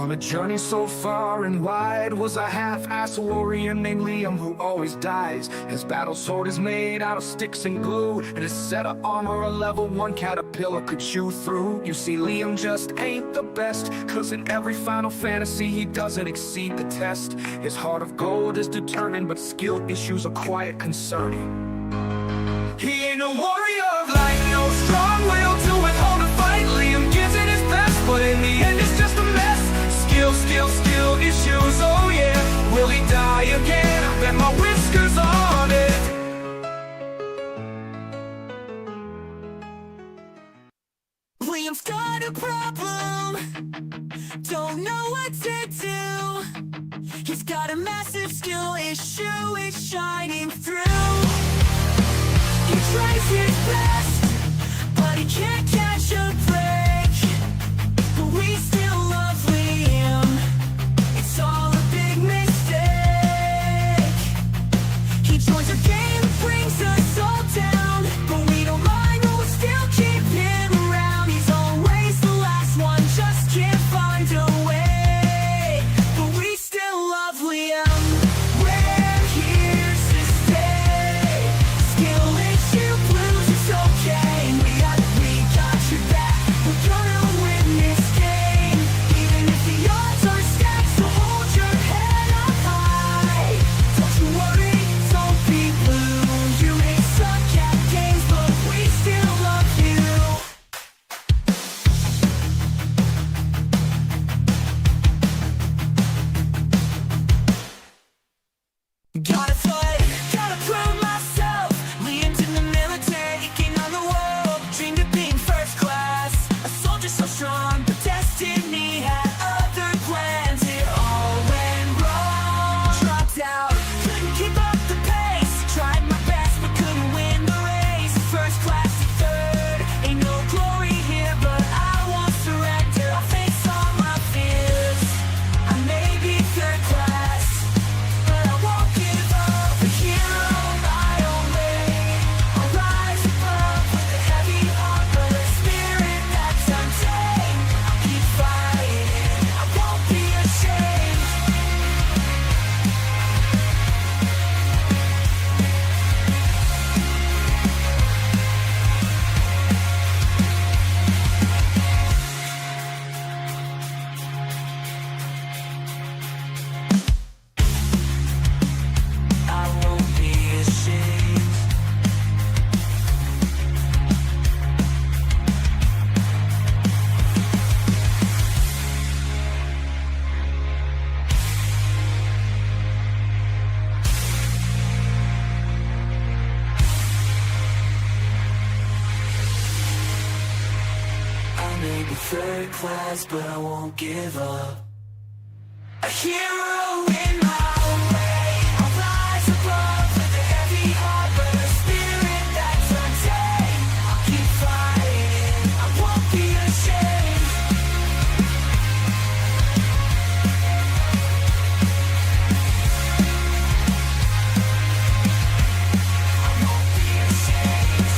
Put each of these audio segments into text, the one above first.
On a journey so far and wide was a half-assed warrior named Liam who always dies. His battle sword is made out of sticks and glue, and his set of armor a level 1 caterpillar could chew through. You see, Liam just ain't the best, cause in every Final Fantasy he doesn't exceed the test. His heart of gold is determined, but skill issues are quite concerning. He ain't a warrior of light, no strong will to withhold a fight. Liam gives it his best, but in the end it's just a mess. Skill issues, oh yeah. Will he die again? I bet my whiskers on it. Liam's got a problem, don't know what to do. He's got a massive skill issue, it's shining through. He tries his best, but he can't catch a break. But we still love Liam, it's all a big mistake. He joins our game, brings us all down, but we don't mind, we'll still keep him around. He's always the last one, just can't find a way. But we still love Liam, we're here to stay. Skill issue blues, it's okay. We got your back, we're gonna win this game. Even if the odds are stacked, so hold your head up high. Don't you worry, don't be blue. You may suck at games, but we still love you. Gotta fight, gotta prove myself. Liam's in the military, king on the world. Dreamed of being first class, a soldier so strong, but destiny had other plans. It all went wrong. Dropped out, couldn't keep up the pace. Tried my best, but couldn't win the race. First class to third, ain't no glory here, but I won't surrender. I'll face all my fears. I may be third class, but I won't give up. A hero my own way. I'll rise above with a heavy heart, but a spirit that's untamed. I'll keep fighting, I won't be ashamed. I won't be ashamed. I may be third class, but I won't give up. A hero in my own way. I'll rise above with a heavy heart, but a spirit that's untamed. I'll keep fighting, I won't be ashamed. I won't be ashamed.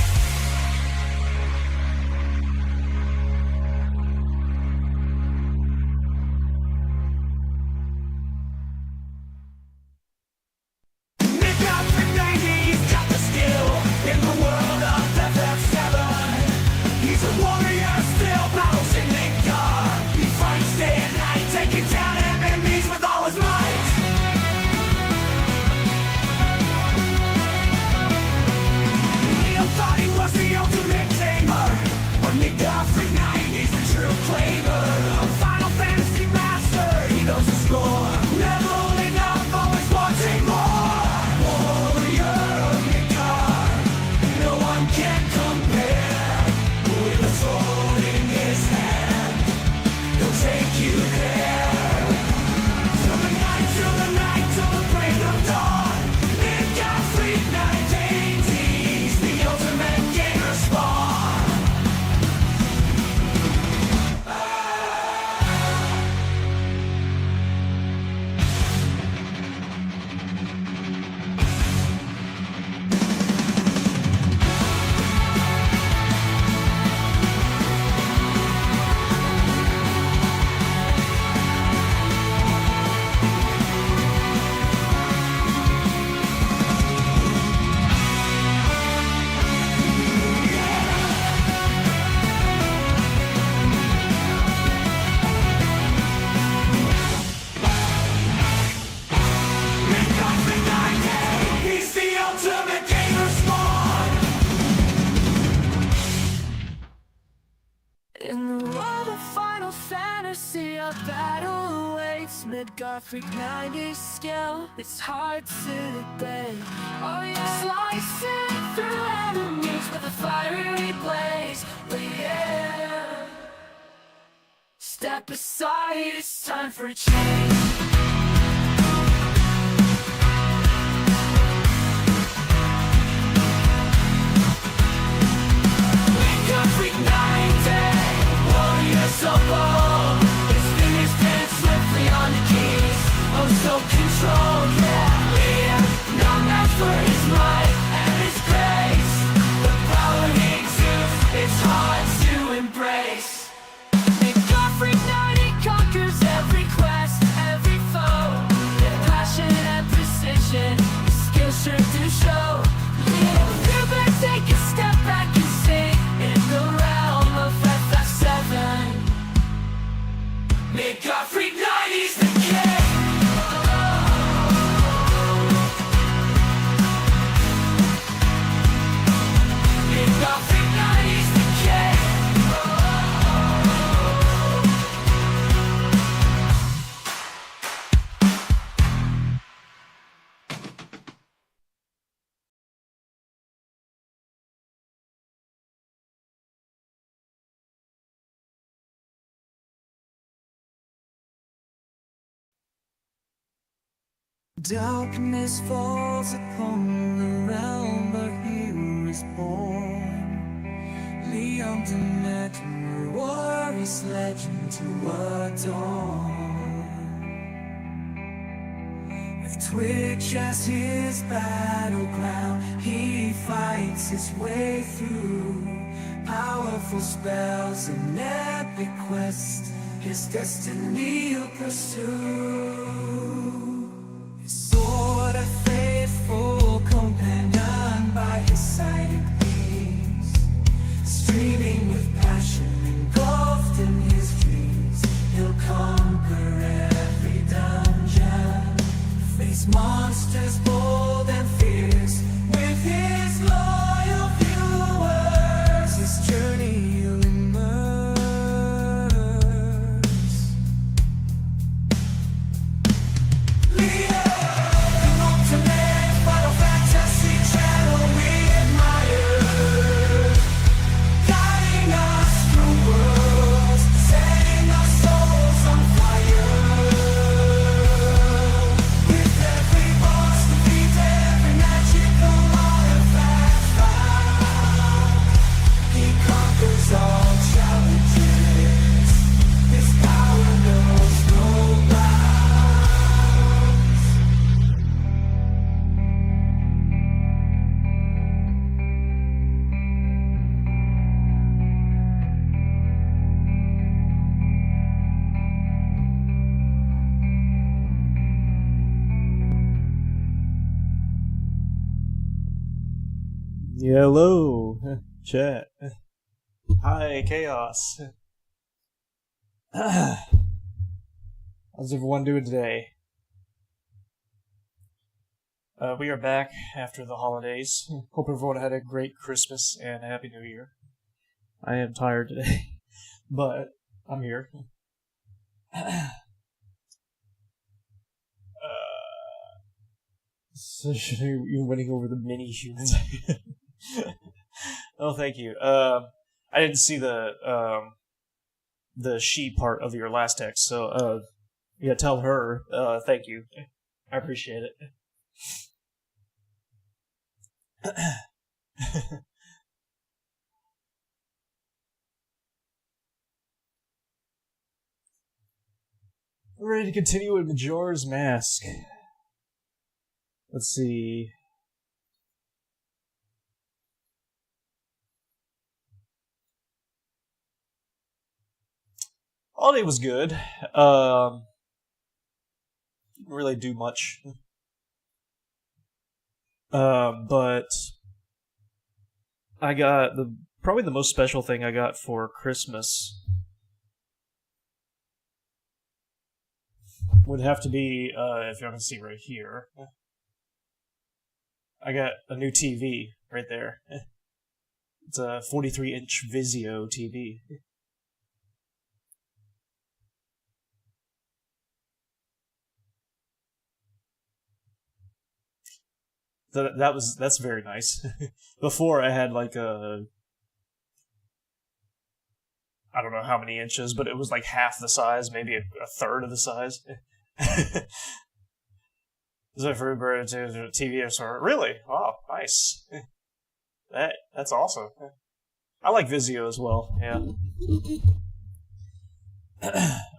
Midgar Freak 90 skill, it's hard to debate. Oh yeah, slicing through enemies with a fiery blaze. But yeah, step aside, it's time for a change. Midgar Freak 90, warriors of old. His fingers dance swiftly on the keys. Oh, so controlled, yeah. No match for his might and his grace. The power he exudes, it's hard to embrace. Midgar Freak 90 conquers every quest, every foe. With passion and precision, his skills sure do show. You better take a step back and sing in the realm of FF7. Midgar Freak 90's the king. Midgar Freak 90's the king. Darkness falls upon the realm, but here is born Leon the Network, warrior's legend to adorn. With Twitch as his battleground, he fights his way through powerful spells and epic quests. His destiny he'll pursue. His sword a faithful companion by his side it beams, streaming with passion, engulfed in his dreams. He'll conquer every dungeon, face monsters bold and fierce. With his loyal viewers, his journey he'll immerse. Leo, the ultimate Final Fantasy channel we admire, guiding us through worlds, setting our souls on fire. With every boss defeat, every magical artifact found, he conquers all challenges. His power knows no bounds. Hello, chat. Hi, Chaos. How's everyone doing today? We are back after the holidays. Hope everyone had a great Christmas and a Happy New Year. I am tired today, but I'm here. So you're winning over the mini humans. Oh, thank you. I didn't see the she part of your last text, so yeah, tell her thank you. I appreciate it. We're ready to continue with Majora's Mask. Let's see. Holiday was good. Didn't really do much. But I got probably the most special thing I got for Christmas would have to be, if you can see right here, I got a new TV right there. It's a 43-inch Vizio TV. That's very nice. Before I had like I don't know how many inches, but it was like half the size, maybe a third of the size. So for Uber to TV or sort. Really? Oh, nice. That's awesome. I like Vizio as well. Yeah.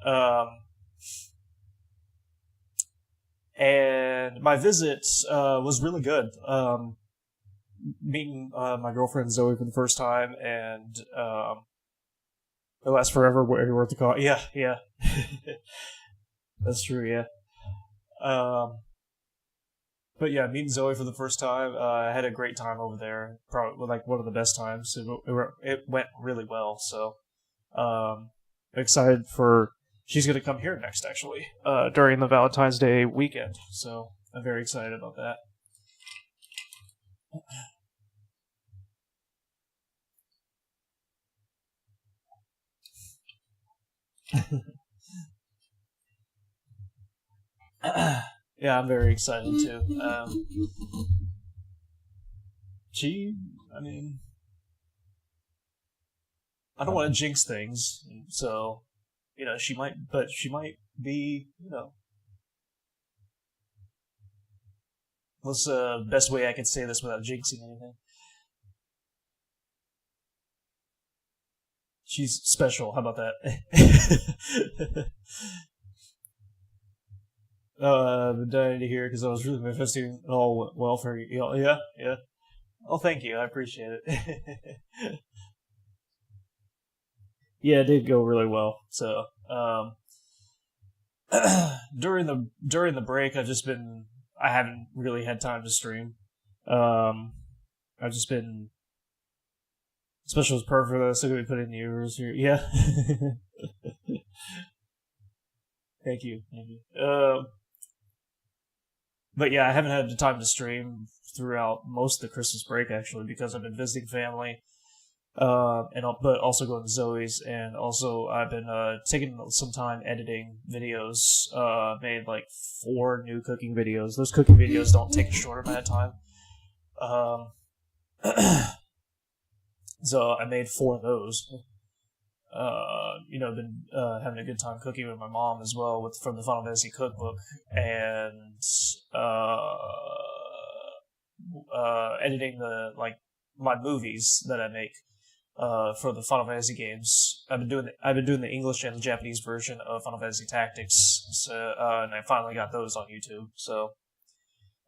um, and my visit was really good. Meeting my girlfriend Zoe for the first time, and it lasts forever. Worth the call. Yeah, yeah. That's true. Yeah. But yeah, meeting Zoe for the first time, I had a great time over there. Probably like one of the best times. It went really well. So, excited for she's going to come here next actually during the Valentine's Day weekend. So I'm very excited about that. Yeah, I'm very excited too. I mean, I don't want to jinx things, so she might be, what's the best way I can say this without jinxing anything? She's special. How about that? I've been dying to hear because I was really manifesting it all went well for you. Yeah, yeah. Oh, thank you. I appreciate it. Yeah, it did go really well. So, during the break, I haven't really had time to stream. I've just been special is perfect. I still gonna be putting yours here. Yeah. Thank you. But yeah, I haven't had the time to stream throughout most of the Christmas break actually because I've been visiting family, but also going to Zoe's, and also I've been taking some time editing videos. Made like 4 new cooking videos. Those cooking videos don't take a short amount of time. So I made 4 of those. Been having a good time cooking with my mom as well from the Final Fantasy cookbook, and editing my movies that I make for the Final Fantasy games. I've been doing the English and the Japanese version of Final Fantasy Tactics, and I finally got those on YouTube. So,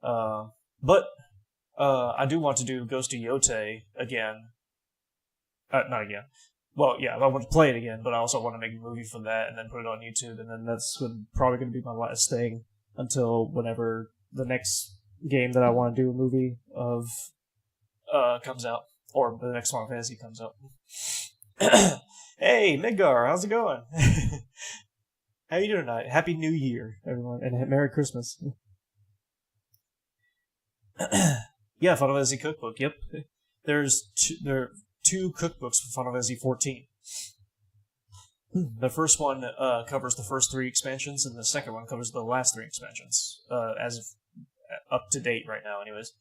but I do want to do Ghost of Yote again. Not again. Well, yeah, I want to play it again, but I also want to make a movie for that and then put it on YouTube, and then that's probably going to be my last thing until whenever the next game that I want to do a movie of comes out, or the next Final Fantasy comes out. Hey, Midgar, how's it going? How you doing tonight? Happy New Year, everyone, and Merry Christmas. Yeah, Final Fantasy cookbook. Yep, there are 2 cookbooks for Final Fantasy 14. The first one covers the first 3 expansions, and the second one covers the last 3 expansions, as of up to date right now, anyways.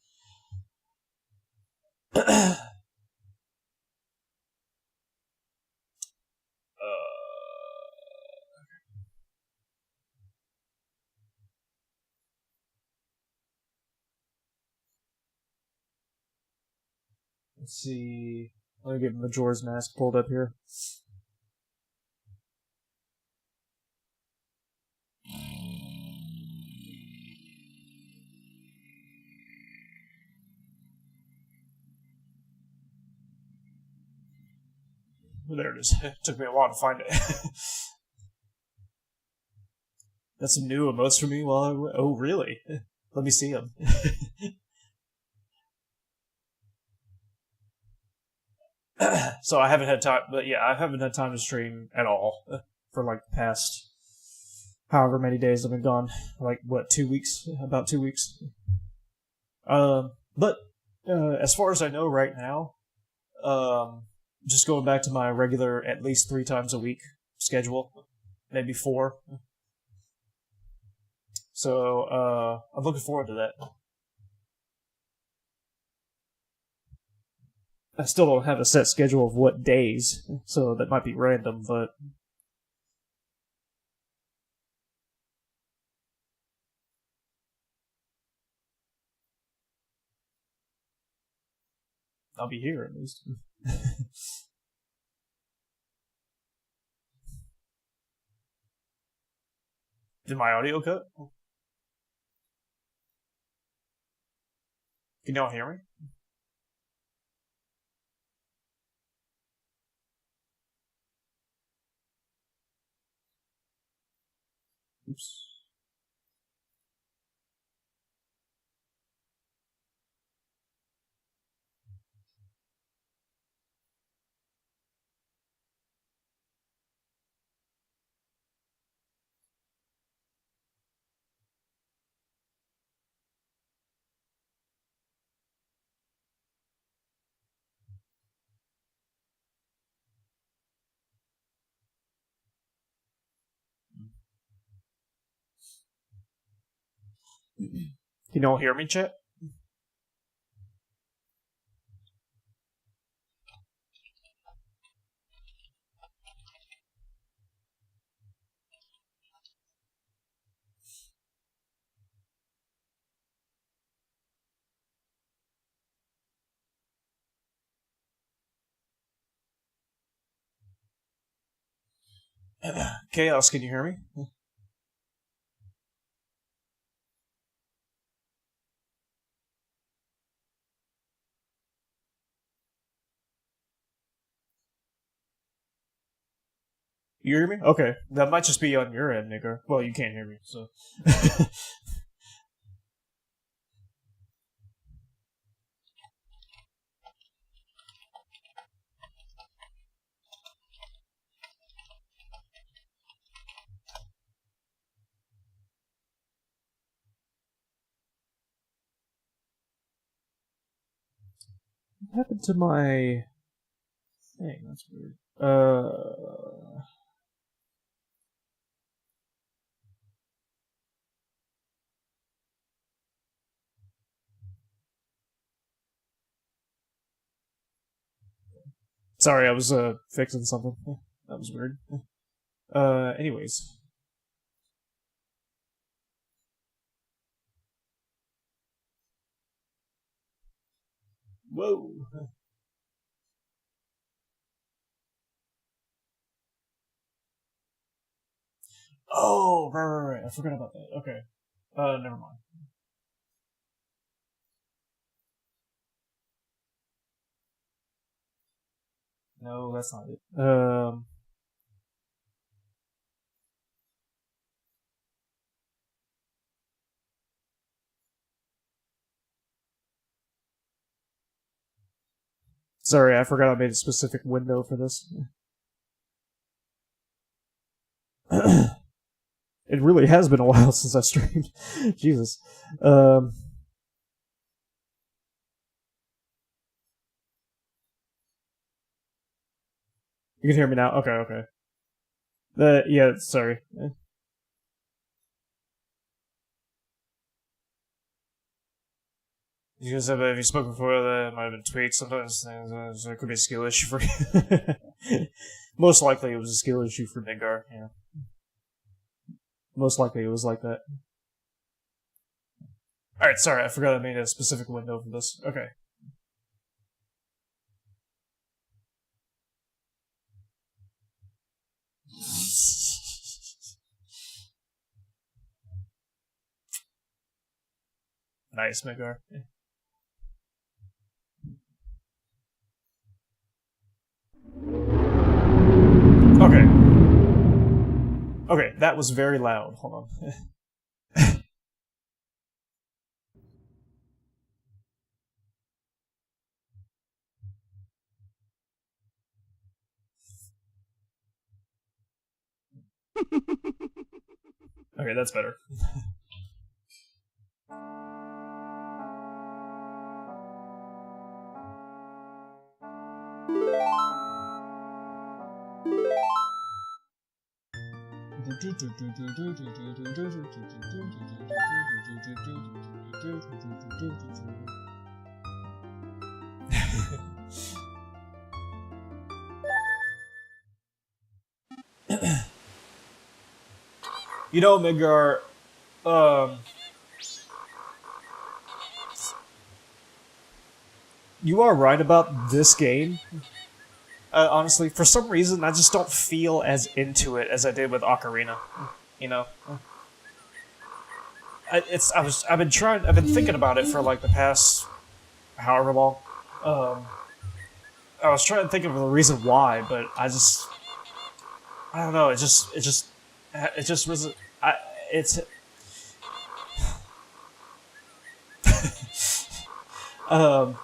Let's see. Let me get Majora's Mask pulled up here. There it is. It took me a while to find it. That's some new emotes for me oh, really? Let me see them. So I haven't had time, but yeah, I haven't had time to stream at all for like the past however many days I've been gone. Like, what, 2 weeks? About 2 weeks. But as far as I know right now, just going back to my regular at least 3 times a week schedule, maybe 4. So I'm looking forward to that. I still don't have a set schedule of what days, so that might be random, but I'll be here at least. Did my audio cut? Can y'all hear me? Oops. Can y'all hear me, chat? Chaos, can you hear me? You hear me? Okay. That might just be on your end, nigger. Well, you can't hear me, so. What happened to my thing? That's weird. Sorry, I was fixing something. That was weird. Anyways. Whoa. Oh, right. I forgot about that. Okay. Never mind. No, that's not it. Sorry, I forgot I made a specific window for this. It really has been a while since I streamed. Jesus. You can hear me now? Okay. Yeah, sorry. You guys have you spoken before that might have been tweaked sometimes things there could be a skill issue for you. Most likely it was a skill issue for Midgar, yeah. Most likely it was like that. Alright, sorry, I forgot I made a specific window for this. Okay. Nice, Midgar. Yeah. Okay. Okay, that was very loud. Hold on. Okay, that's better. You know, Midgar, you are right about this game. Honestly, for some reason, I just don't feel as into it as I did with Ocarina. You know, I've been thinking about it for like the past however long. I was trying to think of the reason why, but I don't know. It just wasn't. It's. um,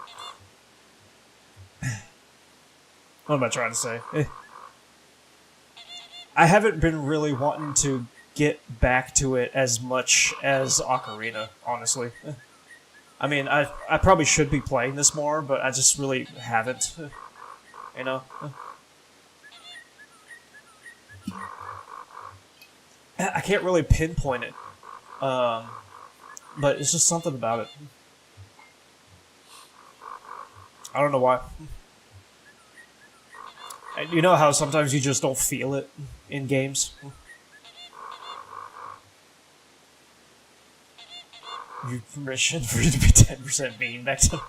what am I trying to say? I haven't been really wanting to get back to it as much as Ocarina, honestly. I mean, I probably should be playing this more, but I just really haven't. You know? I can't really pinpoint it. But it's just something about it. I don't know why. You know how sometimes you just don't feel it in games? You permission for you to be 10% mean back to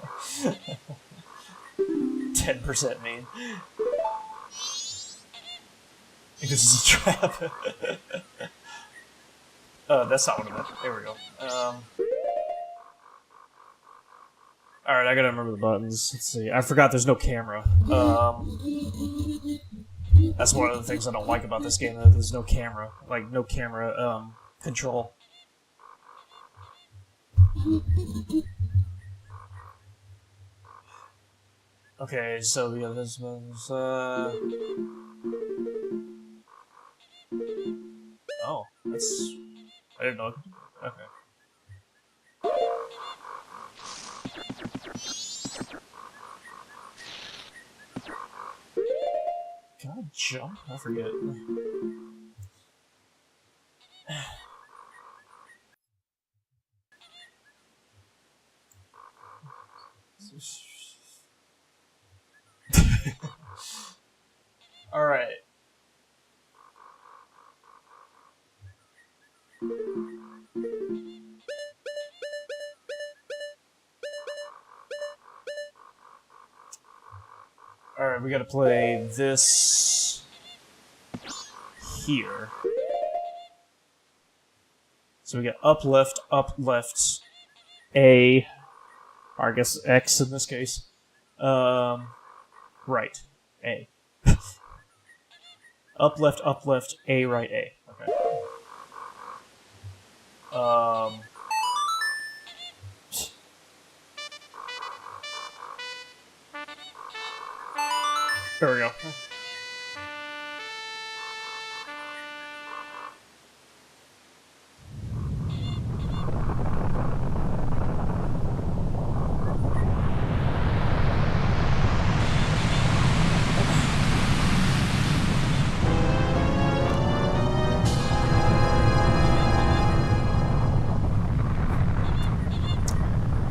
10% mean. This is a trap. That's not what I meant. There we go. Alright, I gotta remember the buttons. Let's see. I forgot there's no camera. That's one of the things I don't like about this game, that there's no camera. Like, no camera, control. Okay, so we got this one's, Oh, that's... I didn't know. Okay. Can I jump? I forget. Alright. Alright, we gotta play this here. So we get up, left, A, or I guess X in this case. Right, A. up, left, A, right, A. Okay. There we go.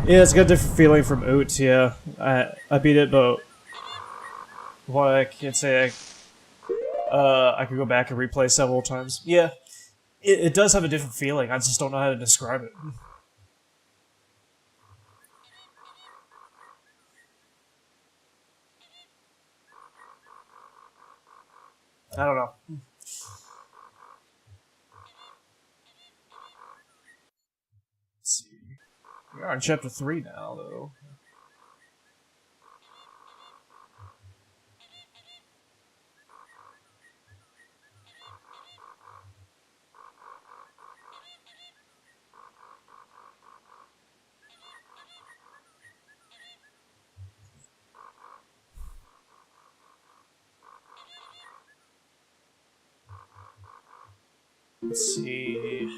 Yeah, it's got a different feeling from Oot, yeah. I beat it, but what I can't say I could go back and replay several times. Yeah, it does have a different feeling, I just don't know how to describe it. I don't know. Let's see. We are in chapter 3 now, though. Let's see.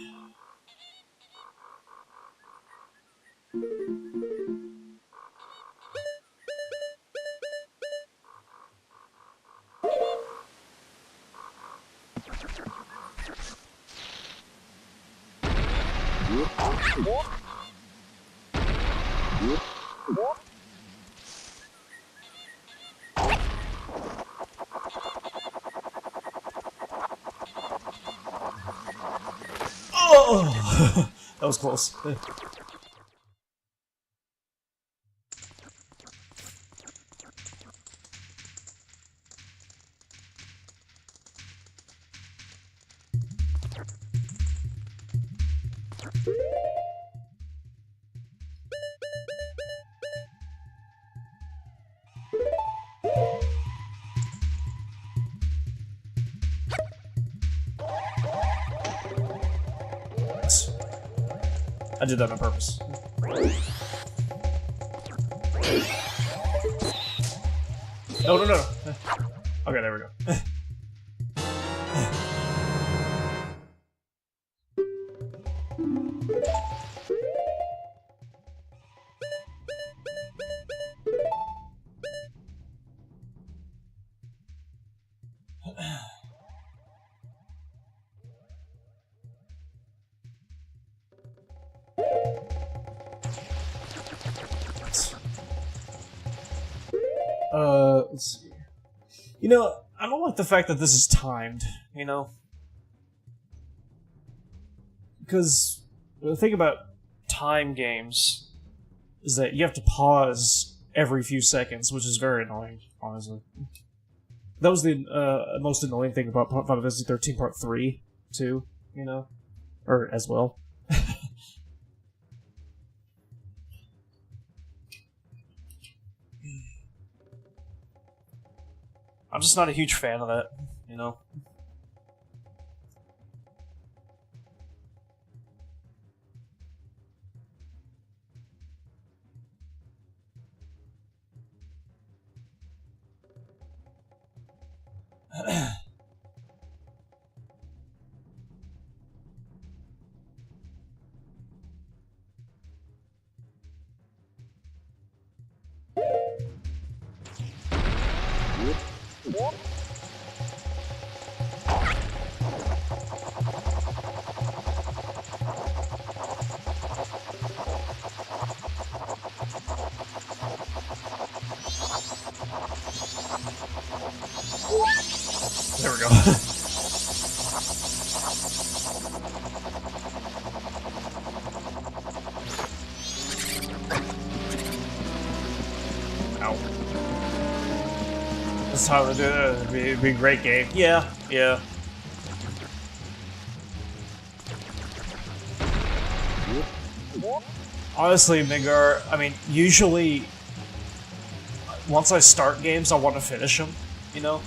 was close. I did that on purpose. No, no, no. Okay, there we go. Let's see. You know, I don't like the fact that this is timed, you know? Because the thing about time games is that you have to pause every few seconds, which is very annoying, honestly. That was the most annoying thing about Final Fantasy 13 Part 3, too, you know? Or as well. I'm just not a huge fan of that, you know? There we go. Ow. That's how to do it. It'd be a great game. Yeah, yeah. Honestly, Migar, I mean, usually, once I start games, I want to finish them, you know?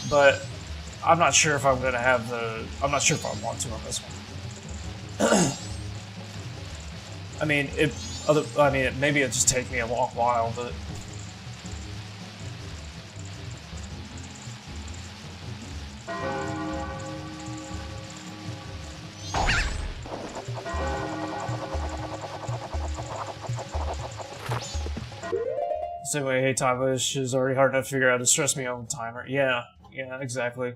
But I'm not sure if I'm gonna have the. I'm not sure if I want to on this one. I mean, maybe it just take me a long while, but. Same way, hey, Tavash is already hard enough to figure out to stress me on the timer. Yeah. Yeah, exactly.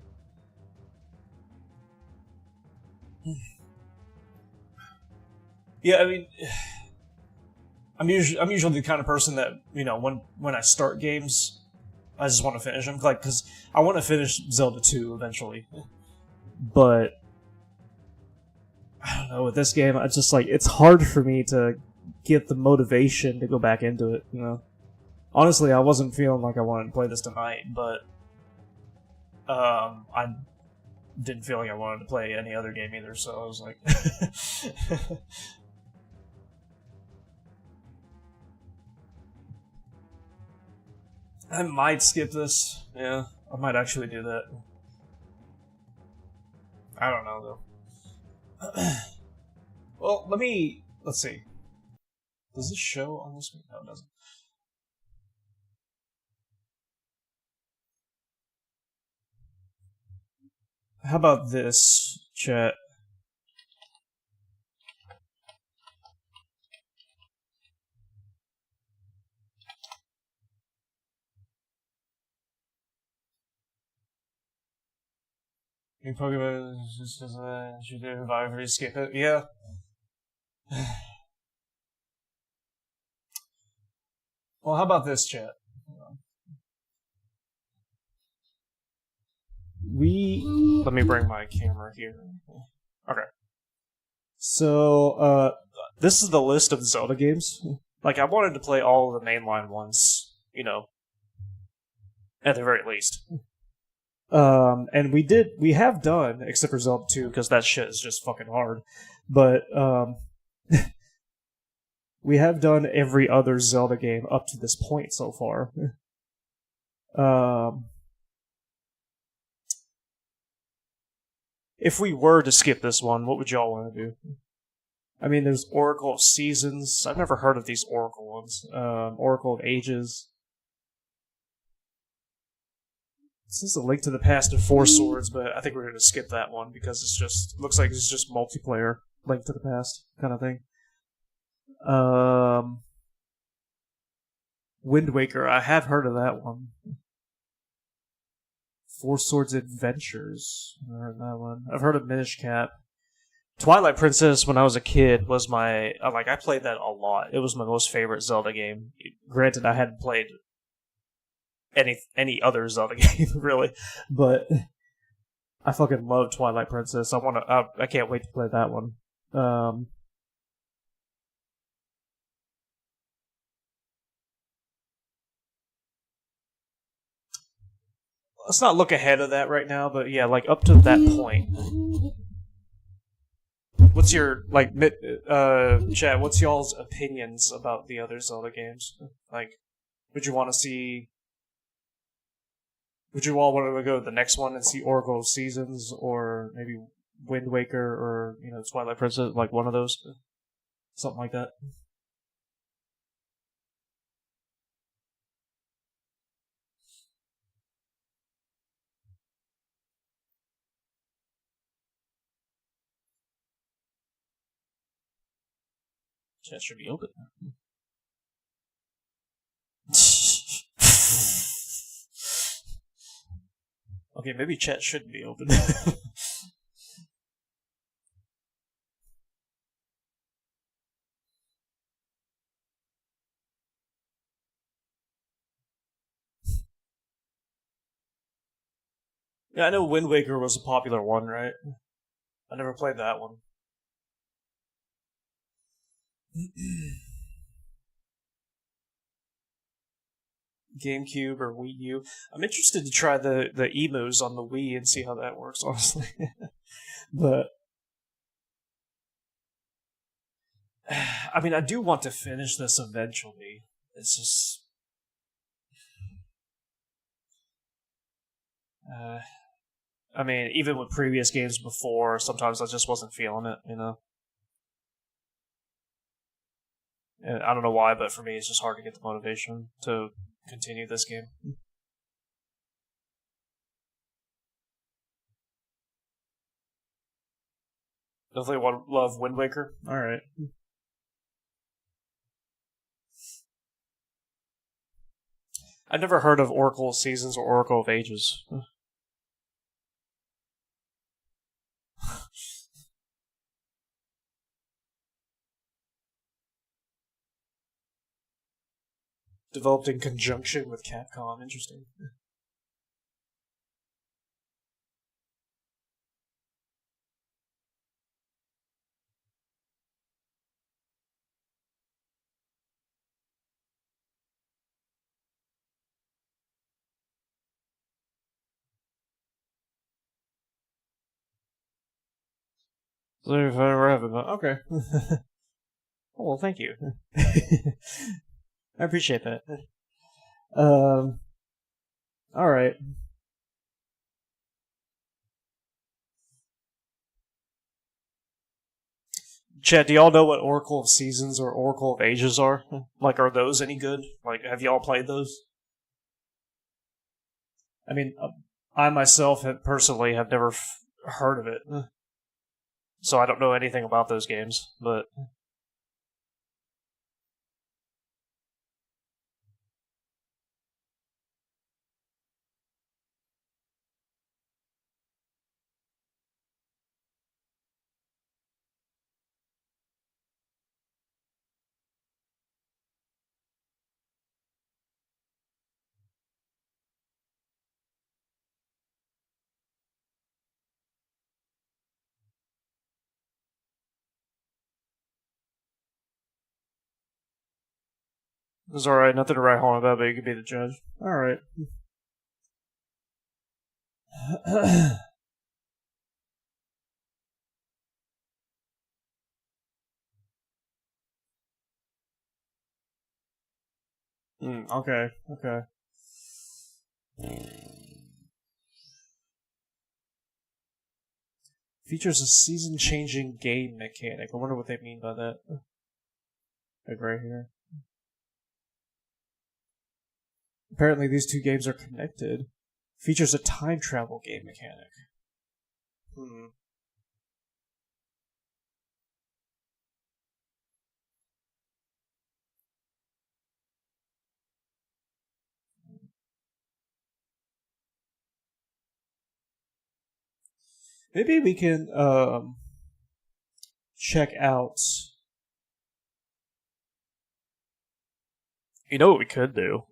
Yeah, I mean, I'm usually the kind of person that, you know, when I start games, I just want to finish them, like, because I want to finish Zelda 2 eventually. But I don't know, with this game, I just like it's hard for me to get the motivation to go back into it. You know, honestly, I wasn't feeling like I wanted to play this tonight, but. I didn't feel like I wanted to play any other game either, so I was like... I might skip this. Yeah, I might actually do that. I don't know, though. Well, let's see. Does this show on the screen? No, it doesn't. How about this, chat? New Pokemon just should they revive or escape it? Yeah. Well, how about this, chat? Let me bring my camera here. Okay. So, this is the list of Zelda games. Like, I wanted to play all of the mainline ones, at the very least. And we have done, except for Zelda 2, because that shit is just fucking hard. But, we have done every other Zelda game up to this point so far. Um, if we were to skip this one, what would y'all want to do? I mean, there's Oracle of Seasons. I've never heard of these Oracle ones. Oracle of Ages. This is a Link to the Past of Four Swords, but I think we're going to skip that one because looks like it's just multiplayer Link to the Past kind of thing. Wind Waker, I have heard of that one. Four Swords Adventures, I've heard of that one. I've heard of Minish Cap. Twilight Princess, when I was a kid, was I played that a lot. It was my most favorite Zelda game. Granted, I hadn't played any other Zelda game, really, but I fucking love Twilight Princess. I can't wait to play that one. Let's not look ahead of that right now, but yeah, like up to that point. What's your chat? What's y'all's opinions about the other Zelda games? Like, would you want to see? Would you all want to go to the next one and see Oracle of Seasons, or maybe Wind Waker, or Twilight Princess, like one of those, something like that? Chat should be open. Okay, maybe chat shouldn't be open. Yeah, I know Wind Waker was a popular one, right? I never played that one. GameCube or Wii U. I'm interested to try the emus on the Wii and see how that works, honestly. But I mean, I do want to finish this eventually. It's just, I mean, even with previous games before, sometimes I just wasn't feeling it, And I don't know why, but for me, it's just hard to get the motivation to continue this game. Definitely love Wind Waker. All right. I've never heard of Oracle of Seasons or Oracle of Ages. Developed in conjunction with Capcom. Interesting. Okay. Well, thank you. I appreciate that. All right. Chad, do y'all know what Oracle of Seasons or Oracle of Ages are? Like, are those any good? Like, have y'all played those? I mean, I myself personally have never heard of it, so I don't know anything about those games. But It's alright, nothing to write home about, but you can be the judge. Alright. Okay, okay. Features a season-changing game mechanic. I wonder what they mean by that. Like right here. Apparently these two games are connected. Features a time travel game mechanic. Maybe we can check out. You know what we could do?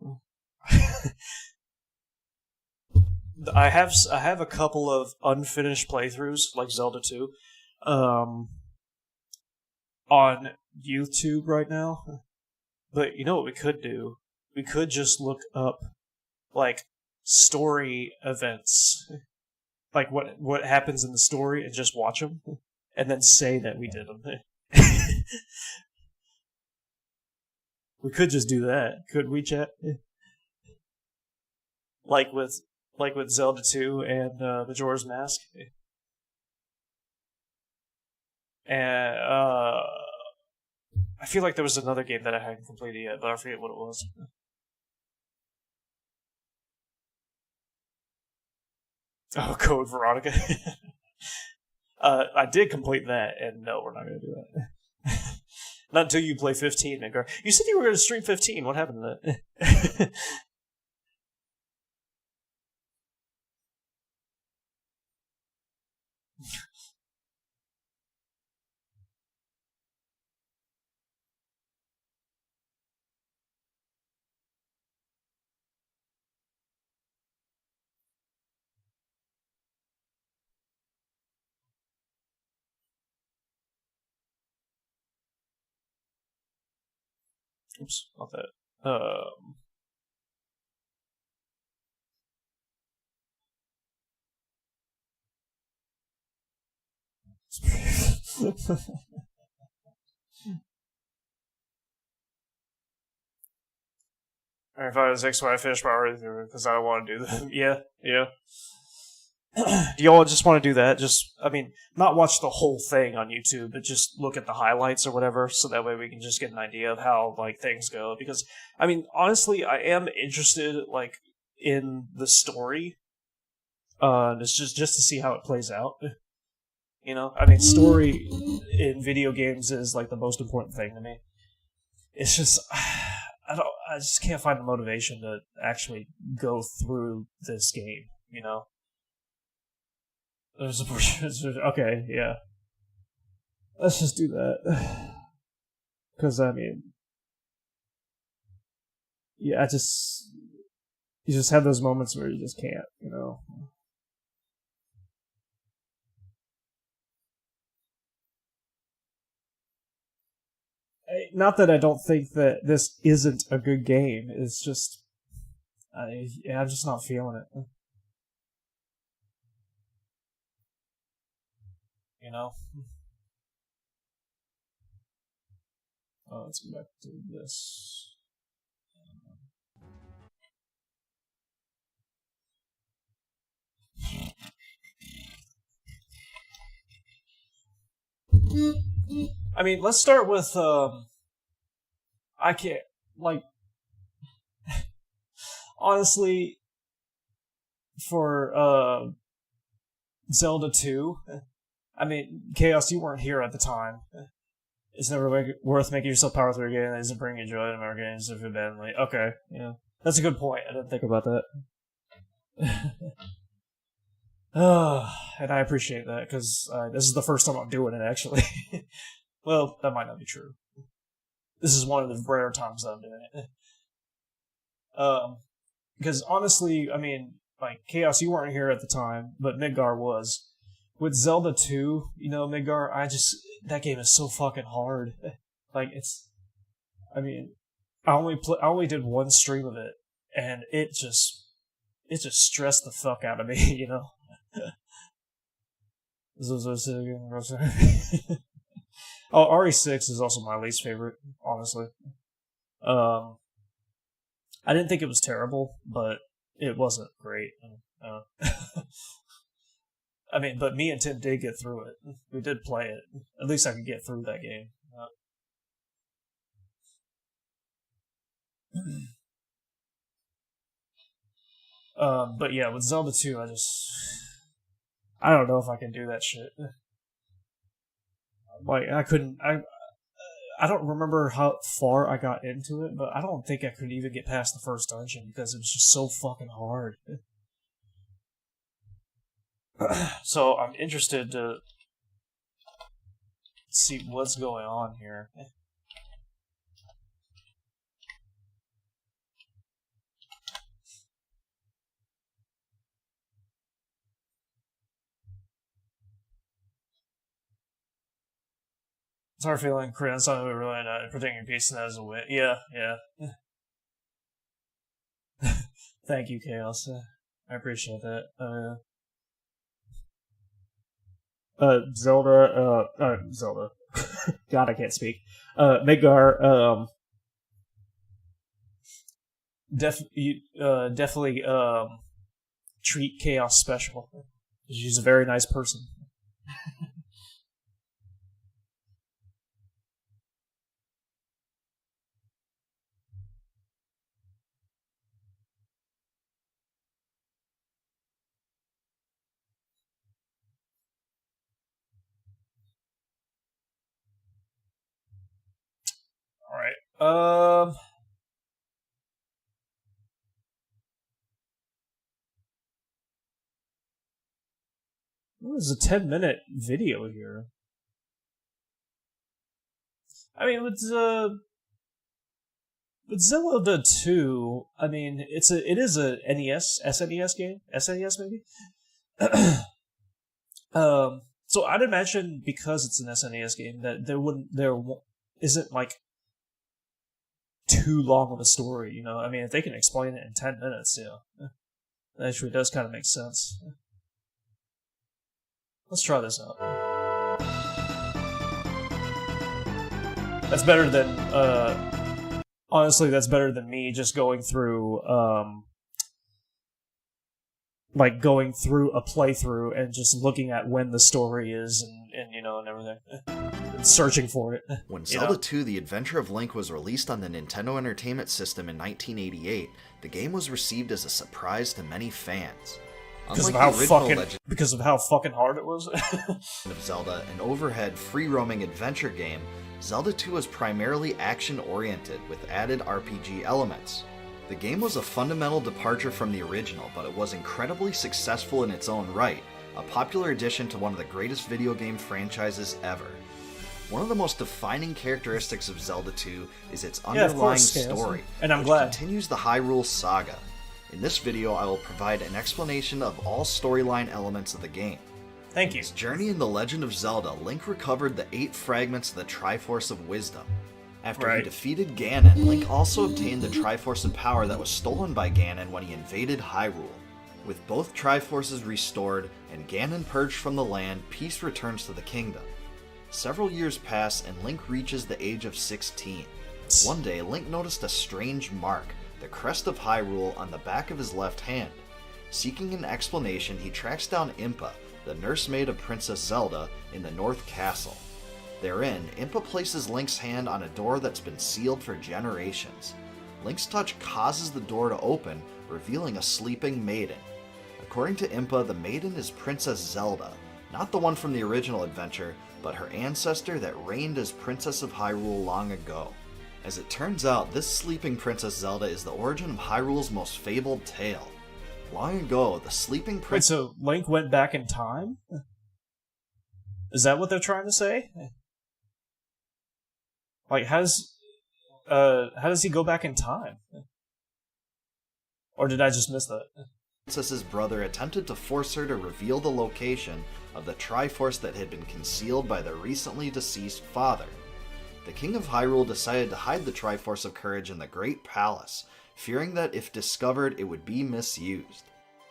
I have a couple of unfinished playthroughs, like Zelda 2, on YouTube right now. But you know what we could do? We could just look up, like, story events. Like, what happens in the story and just watch them. And then say that we did them. We could just do that. Could we, chat? Like with Zelda 2 and Majora's Mask. And I feel like there was another game that I hadn't completed yet, but I forget what it was. Oh, Code Veronica. I did complete that, and no, we're not going to do that. Not until you play 15, Midgar. You said you were going to stream 15. What happened to that? Oops, not that. Alright, if I was X, I finished my already through because I don't want to do that. Yeah. Do y'all just want to do that? Just, I mean, not watch the whole thing on YouTube, but just look at the highlights or whatever, so that way we can just get an idea of how, like, things go. Because, I mean, honestly, I am interested, like, in the story. It's just to see how it plays out. You know? I mean, story in video games is, like, the most important thing to me. It's just, I just can't find the motivation to actually go through this game, you know? Okay, yeah. Let's just do that. Because, I mean... Yeah, you just have those moments where you just can't, you know? Not that I don't think that this isn't a good game, it's just... I'm just not feeling it. You know? Let's go back to this. I mean, let's start with, I can't, like, honestly, for, Zelda 2, I mean, Chaos, you weren't here at the time. It's never worth making yourself power through a game that isn't bringing you joy to more games if you've been like, okay, yeah. That's a good point. I didn't think about that. And I appreciate that, because this is the first time I'm doing it, actually. Well, that might not be true. This is one of the rare times that I'm doing it. Because honestly, I mean, like, Chaos, you weren't here at the time, but Midgar was. With Zelda 2, you know, Midgar, that game is so fucking hard. Like, I mean, I only did one stream of it, and it just stressed the fuck out of me, you know. Oh, RE6 is also my least favorite, honestly. I didn't think it was terrible, but it wasn't great. I mean, but me and Tim did get through it. We did play it. At least I could get through that game. But yeah, with Zelda 2, I don't know if I can do that shit. Like, I don't remember how far I got into it, but I don't think I could even get past the first dungeon because it was just so fucking hard. So I'm interested to see what's going on here. It's hard feeling Korean something we really not protecting your peace and that is a win. Yeah. Thank you, Chaos. I appreciate that. Zelda. God, I can't speak. Midgar. Definitely treat Chaos special. She's a very nice person. Alright. This is a 10-minute video here. I mean, with Zelda 2, I mean, it is a NES, SNES game? SNES, maybe? So I'd imagine because it's an SNES game that there isn't like too long of a story, you know? I mean, if they can explain it in 10 minutes, yeah. That actually does kind of make sense. Let's try this out. That's better than, honestly, that's better than me just going through, like going through a playthrough and just looking at when the story is and you know, and everything. And searching for it. When Zelda 2 The Adventure of Link was released on the Nintendo Entertainment System in 1988, the game was received as a surprise to many fans. Because of how fucking hard it was. of Zelda, an overhead, free-roaming adventure game, Zelda 2 was primarily action-oriented with added RPG elements. The game was a fundamental departure from the original, but it was incredibly successful in its own right, a popular addition to one of the greatest video game franchises ever. One of the most defining characteristics of Zelda 2 is its underlying story, and I'm which glad. continues the Hyrule Saga. In this video, I will provide an explanation of all storyline elements of the game. Thank you. In his journey in The Legend of Zelda, Link recovered the 8 fragments of the Triforce of Wisdom. After he defeated Ganon, Link also obtained the Triforce of Power that was stolen by Ganon when he invaded Hyrule. With both Triforces restored and Ganon purged from the land, peace returns to the kingdom. Several years pass and Link reaches the age of 16. One day, Link noticed a strange mark, the crest of Hyrule, on the back of his left hand. Seeking an explanation, he tracks down Impa, the nursemaid of Princess Zelda, in the North Castle. Therein, Impa places Link's hand on a door that's been sealed for generations. Link's touch causes the door to open, revealing a sleeping maiden. According to Impa, the maiden is Princess Zelda, not the one from the original adventure, but her ancestor that reigned as Princess of Hyrule long ago. As it turns out, this sleeping Princess Zelda is the origin of Hyrule's most fabled tale. Long ago, the sleeping princess... Wait, so Link went back in time? Is that what they're trying to say? Like, how does he go back in time? Or did I just miss that? Princess's brother attempted to force her to reveal the location of the Triforce that had been concealed by their recently deceased father. The King of Hyrule decided to hide the Triforce of Courage in the Great Palace, fearing that if discovered it would be misused.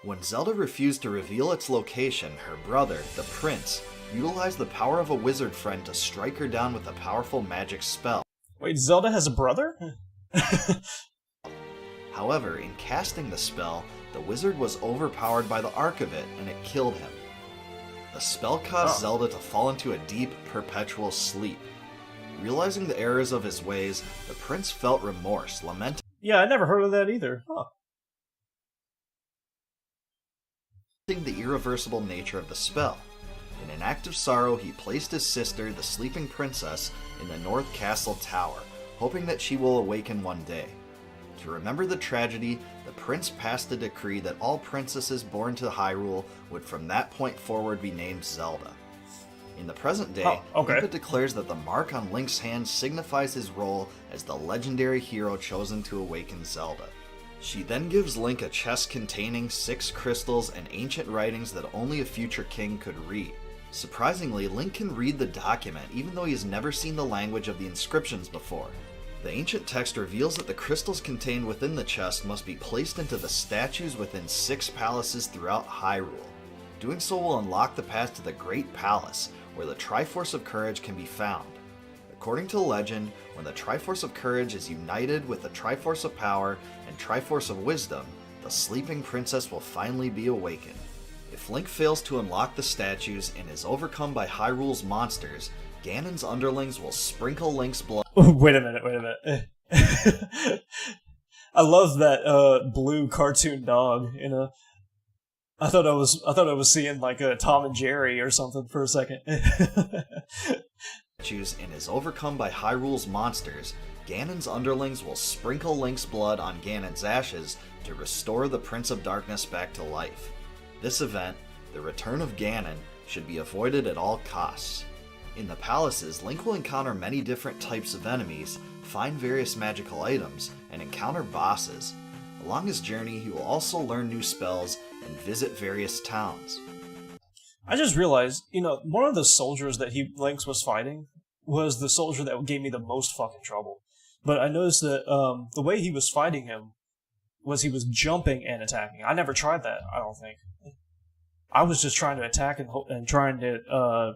When Zelda refused to reveal its location, her brother, the Prince, utilized the power of a wizard friend to strike her down with a powerful magic spell. Wait, Zelda has a brother? However, in casting the spell, the wizard was overpowered by the arc of it, and it killed him. The spell caused Zelda to fall into a deep, perpetual sleep. Realizing the errors of his ways, the prince felt remorse, lamenting Yeah, I never heard of that either. Huh. the irreversible nature of the spell. In an act of sorrow, he placed his sister, the sleeping princess, in the North Castle Tower, hoping that she will awaken one day. To remember the tragedy, the prince passed a decree that all princesses born to Hyrule would from that point forward be named Zelda. In the present day, Link declares that the mark on Link's hand signifies his role as the legendary hero chosen to awaken Zelda. She then gives Link a chest containing 6 crystals and ancient writings that only a future king could read. Surprisingly, Link can read the document even though he has never seen the language of the inscriptions before. The ancient text reveals that the crystals contained within the chest must be placed into the statues within 6 palaces throughout Hyrule. Doing so will unlock the path to the Great Palace, where the Triforce of Courage can be found. According to legend, when the Triforce of Courage is united with the Triforce of Power and Triforce of Wisdom, the sleeping princess will finally be awakened. If Link fails to unlock the statues and is overcome by Hyrule's monsters, Ganon's underlings will sprinkle Link's blood. Wait a minute. I love that blue cartoon dog, you know. I thought I was seeing like a Tom and Jerry or something for a second. And is overcome by Hyrule's monsters, Ganon's underlings will sprinkle Link's blood on Ganon's ashes to restore the Prince of Darkness back to life. This event, the return of Ganon, should be avoided at all costs. In the palaces, Link will encounter many different types of enemies, find various magical items, and encounter bosses. Along his journey, he will also learn new spells and visit various towns. I just realized, you know, one of the soldiers that Link was fighting was the soldier that gave me the most fucking trouble. But I noticed that the way he was fighting him was he was jumping and attacking. I never tried that, I don't think. I was just trying to attack and trying to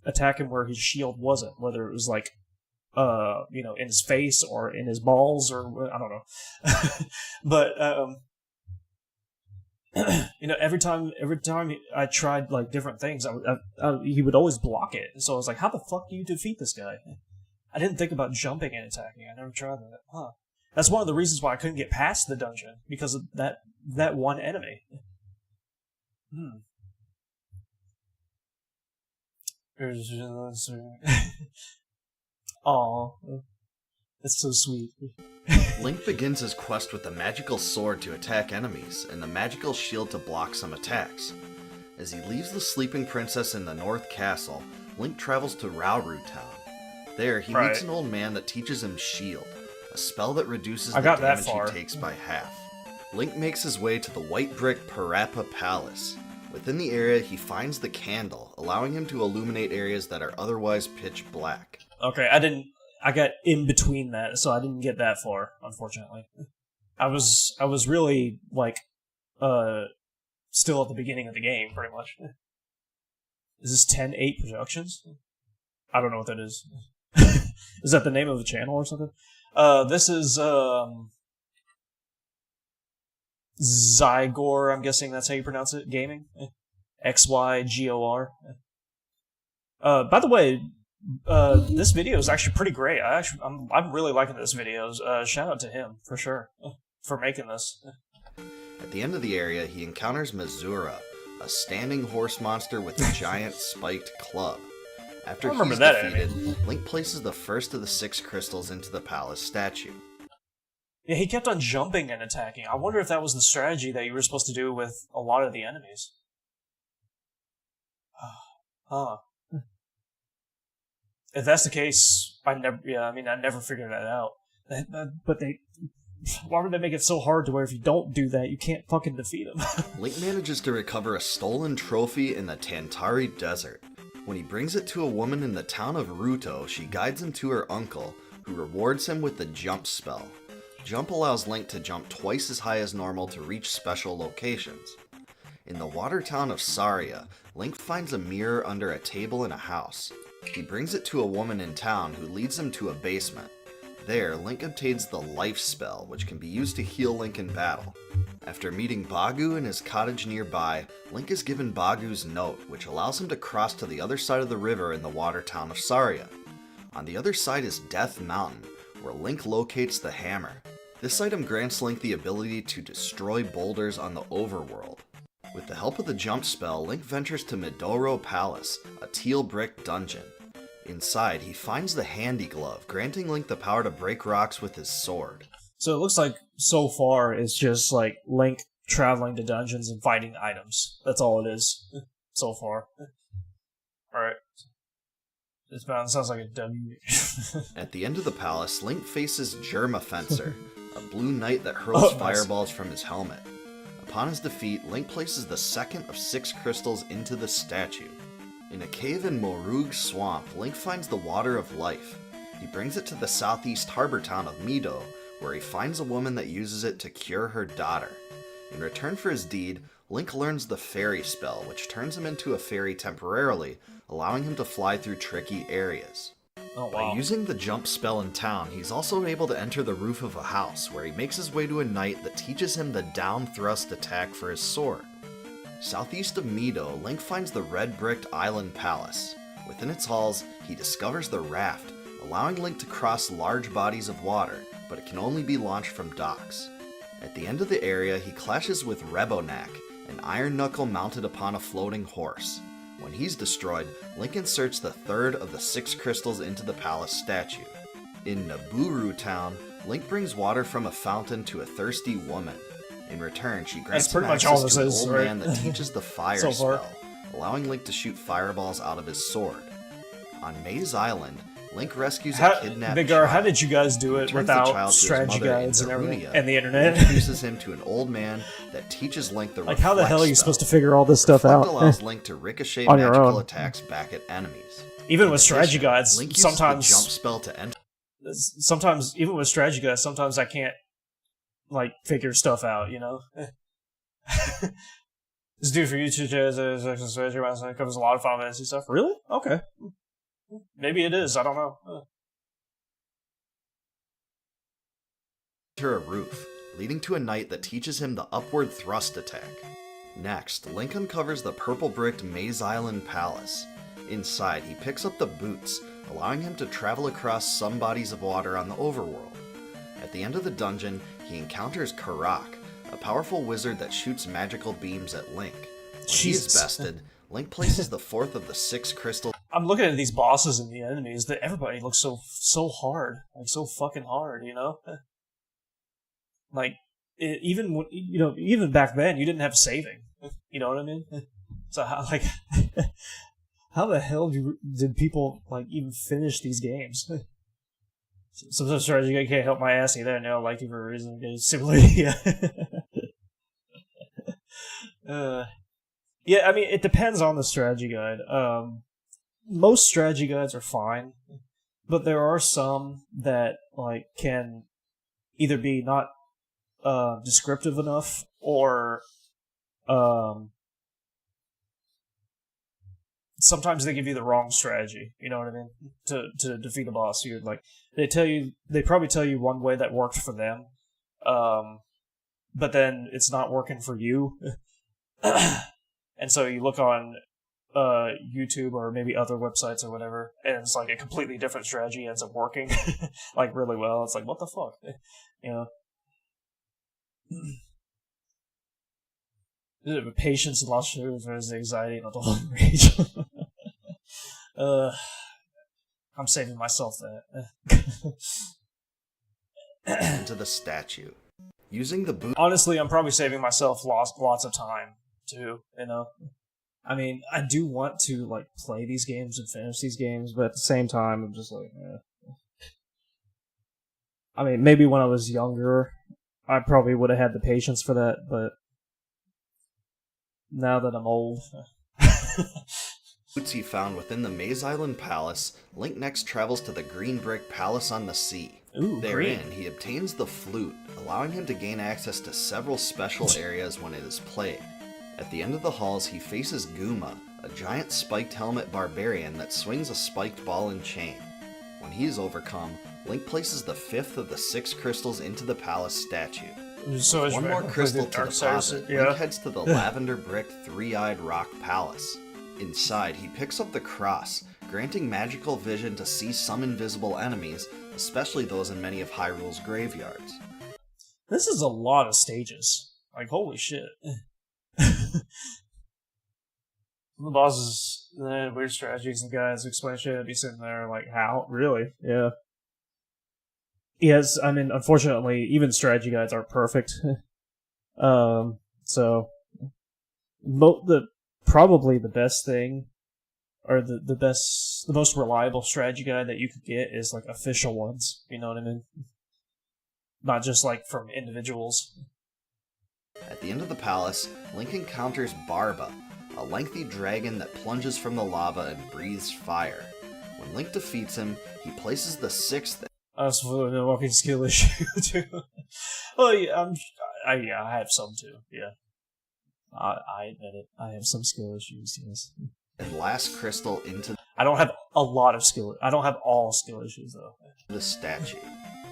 attack him where his shield wasn't, whether it was like, you know, in his face or in his balls or I don't know. But you know, every time I tried like different things, he would always block it. So I was like, how the fuck do you defeat this guy? I didn't think about jumping and attacking. I never tried that. Huh. That's one of the reasons why I couldn't get past the dungeon, because of that one enemy. Aw, that's so sweet. Link begins his quest with the magical sword to attack enemies, and the magical shield to block some attacks. As he leaves the sleeping princess in the North Castle, Link travels to Rauru Town. There, he meets an old man that teaches him Shield, a spell that reduces the damage he takes by half. Link makes his way to the white brick Parappa Palace. Within the area, he finds the candle, allowing him to illuminate areas that are otherwise pitch black. Okay, I got in between that, so I didn't get that far, unfortunately. I was really, like, still at the beginning of the game, pretty much. Is this 10-8 Productions? I don't know what that is. Is that the name of the channel or something? This is, Zygor, I'm guessing that's how you pronounce it, gaming? XYGOR. By the way, this video is actually pretty great. I'm really liking this video. Shout out to him, for sure, for making this. At the end of the area, he encounters Majora, a standing horse monster with a giant spiked club. After he's defeated, Link places the first of the 6 crystals into the palace statue. Yeah, he kept on jumping and attacking. I wonder if that was the strategy that you were supposed to do with a lot of the enemies. Huh. If that's the case, I never figured that out. But why would they make it so hard to where if you don't do that, you can't fucking defeat him? Link manages to recover a stolen trophy in the Tantari Desert. When he brings it to a woman in the town of Ruto, she guides him to her uncle, who rewards him with the jump spell. Jump allows Link to jump twice as high as normal to reach special locations. In the water town of Saria, Link finds a mirror under a table in a house. He brings it to a woman in town who leads him to a basement. There, Link obtains the Life Spell, which can be used to heal Link in battle. After meeting Bagu in his cottage nearby, Link is given Bagu's note, which allows him to cross to the other side of the river in the water town of Saria. On the other side is Death Mountain, where Link locates the hammer. This item grants Link the ability to destroy boulders on the overworld. With the help of the jump spell, Link ventures to Majora Palace, a teal brick dungeon. Inside, he finds the Handy Glove, granting Link the power to break rocks with his sword. So it looks like, so far, it's just, like, Link traveling to dungeons and fighting items. That's all it is, so far. Alright. This mountain sounds like a W. At the end of the palace, Link faces Germa Fencer, a blue knight that hurls fireballs from his helmet. Upon his defeat, Link places the second of 6 crystals into the statue. In a cave in Morug Swamp, Link finds the Water of Life. He brings it to the southeast harbor town of Mido, where he finds a woman that uses it to cure her daughter. In return for his deed, Link learns the fairy spell, which turns him into a fairy temporarily, allowing him to fly through tricky areas. Oh, wow. By using the jump spell in town, he's also able to enter the roof of a house, where he makes his way to a knight that teaches him the down thrust attack for his sword. Southeast of Mido, Link finds the red-bricked Island Palace. Within its halls, he discovers the raft, allowing Link to cross large bodies of water, but it can only be launched from docks. At the end of the area, he clashes with Rebonak, an iron knuckle mounted upon a floating horse. When he's destroyed, Link inserts the third of the 6 crystals into the palace statue. In Naburu Town, Link brings water from a fountain to a thirsty woman. In return, she grants him access to an old man that teaches the fire spell, allowing Link to shoot fireballs out of his sword. On Maze Island, Link rescues a kidnapped Big child. How did you guys do it without strategy guides and everything, and the internet? Introduces him to an old man that teaches Link the like, how the hell are you spell. supposed to figure all this stuff Reflect out? allows Link to ricochet On your magical own. attacks back at enemies. Even In with strategy addition, guides, Link uses sometimes the jump spell to enter. Sometimes, even with strategy guides, sometimes I can't, like, figure stuff out, you know? This dude for YouTube covers a lot of Final Fantasy stuff. Really? Okay. Maybe it is, I don't know. Enter a roof, leading to a knight that teaches him the upward thrust attack. Next, Link uncovers the purple-bricked Maze Island Palace. Inside, he picks up the boots, allowing him to travel across some bodies of water on the overworld. At the end of the dungeon, he encounters Karak, a powerful wizard that shoots magical beams at Link. When he is bested, Link places the 4th of the 6 crystals. I'm looking at these bosses and the enemies, that everybody looks so hard. Like, so fucking hard, you know? Like, even back then, you didn't have saving. You know what I mean? So, how the hell did people, like, even finish these games? Sometimes strategy I can't help my ass either. I know I like you for a reason. Similarly, yeah. Yeah, I mean, it depends on the strategy guide. Most strategy guides are fine, but there are some that, like, can either be not descriptive enough, or sometimes they give you the wrong strategy. You know what I mean? To defeat a boss, you're like, they probably tell you one way that worked for them, but then it's not working for you, and so you look on YouTube or maybe other websites or whatever, and it's like a completely different strategy ends up working like really well. It's like, what the fuck, you know? Patience, lost versus anxiety, not the whole rage. I'm saving myself that. Into the statue. Using the boot. Honestly, I'm probably saving myself lots of time too. You know, I mean, I do want to, like, play these games and finish these games, but at the same time, I'm just like, I mean, maybe when I was younger, I probably would have had the patience for that, but now that I'm old, he found within the Maze Island Palace, Link next travels to the Green Brick Palace on the Sea. Ooh, Therein, green. he obtains the flute, allowing him to gain access to several special areas when it is played. At the end of the halls, he faces Guma, a giant spiked helmet barbarian that swings a spiked ball and chain. When he is overcome, Link places the 5th of the 6 crystals into the palace statue. So With one more crystal to deposit, yeah. Link heads to the lavender brick three-eyed rock palace. Inside, he picks up the cross, granting magical vision to see some invisible enemies, especially those in many of Hyrule's graveyards. This is a lot of stages. Like, holy shit. The bosses, weird strategies and guys explain shit, I'd be sitting there like, how? Really? Yeah. Yes, I mean, unfortunately, even strategy guides aren't perfect. So, probably the best thing, or the most reliable strategy guide that you could get is like official ones. You know what I mean? Not just like from individuals. At the end of the palace, Link encounters Barba, a lengthy dragon that plunges from the lava and breathes fire. When Link defeats him, he places the 6th. I was with a walking skill issue too. Oh yeah, I have some too. Yeah, I admit it. I have some skill issues. Yes. And last crystal into I don't have a lot of skill. I don't have all skill issues though. the statue.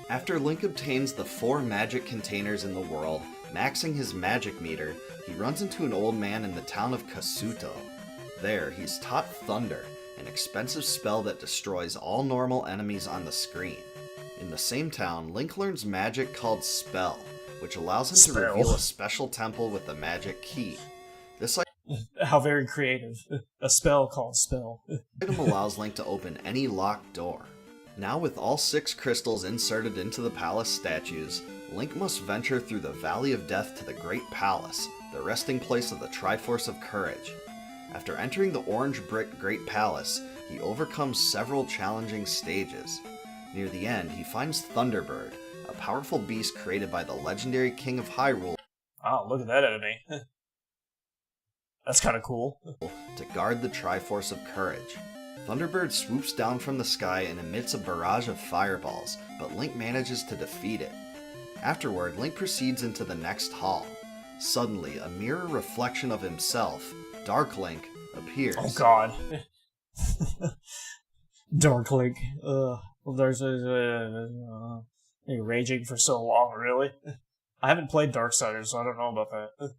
After Link obtains the 4 magic containers in the world, maxing his magic meter, he runs into an old man in the town of Kasuto. There, he's taught Thunder, an expensive spell that destroys all normal enemies on the screen. In the same town, Link learns magic called Spell, which allows him to reveal a special temple with a magic key. This How very creative. A spell called Spell. item allows Link to open any locked door. Now with all 6 crystals inserted into the palace statues, Link must venture through the Valley of Death to the Great Palace, the resting place of the Triforce of Courage. After entering the orange brick Great Palace, he overcomes several challenging stages. Near the end, he finds Thunderbird, a powerful beast created by the legendary King of Hyrule. Oh, look at that enemy. That's kind of cool. To guard the Triforce of Courage. Thunderbird swoops down from the sky and emits a barrage of fireballs, but Link manages to defeat it. Afterward, Link proceeds into the next hall. Suddenly, a mirror reflection of himself, Dark Link, appears. Oh god. Dark Link. Well, there's raging for so long, really. I haven't played Darksiders, so I don't know about that.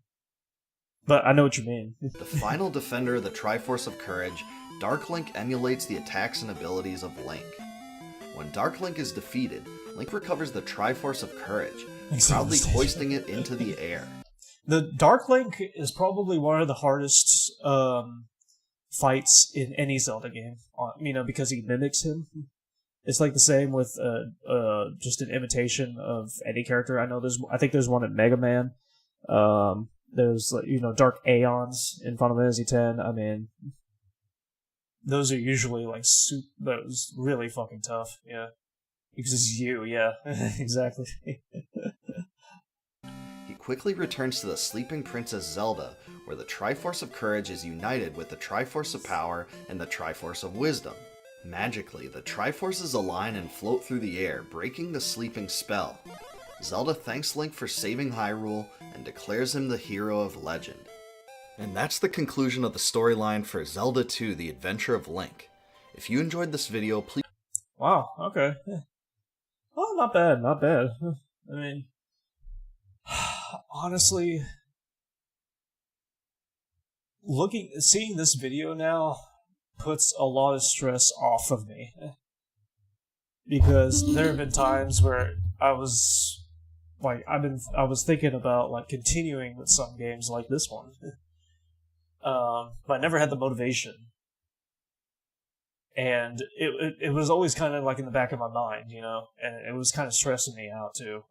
But I know what you mean. The final defender of the Triforce of Courage, Dark Link emulates the attacks and abilities of Link. When Dark Link is defeated, Link recovers the Triforce of Courage, proudly hoisting it into the air. The Dark Link is probably one of the hardest fights in any Zelda game, because he mimics him. It's like the same with just an imitation of any character. I think there's one in Mega Man. There's Dark Aeons in Final Fantasy X. I mean, those are usually those really fucking tough. Yeah, because it's you. Yeah, exactly. He quickly returns to the sleeping Princess Zelda, where the Triforce of Courage is united with the Triforce of Power and the Triforce of Wisdom. Magically, the Triforces align and float through the air, breaking the sleeping spell. Zelda thanks Link for saving Hyrule and declares him the hero of legend. And that's the conclusion of the storyline for Zelda 2: The Adventure of Link. If you enjoyed this video, please... Wow, okay. Oh, not bad, not bad. I mean, honestly, seeing this video now puts a lot of stress off of me. Because there have been times where I was thinking about continuing with some games like this one. But I never had the motivation. And it was always kind of in the back of my mind, and it was kind of stressing me out too.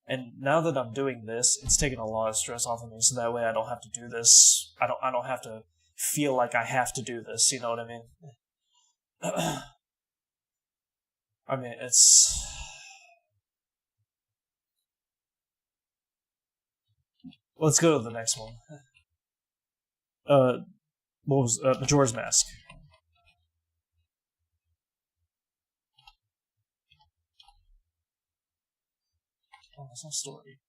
And now that I'm doing this, it's taking a lot of stress off of me, so that way I don't have to do this. I don't have to feel like I have to do this, you know what I mean? I mean, it's... Let's go to the next one. What was Majora's Mask? Oh, that's not story.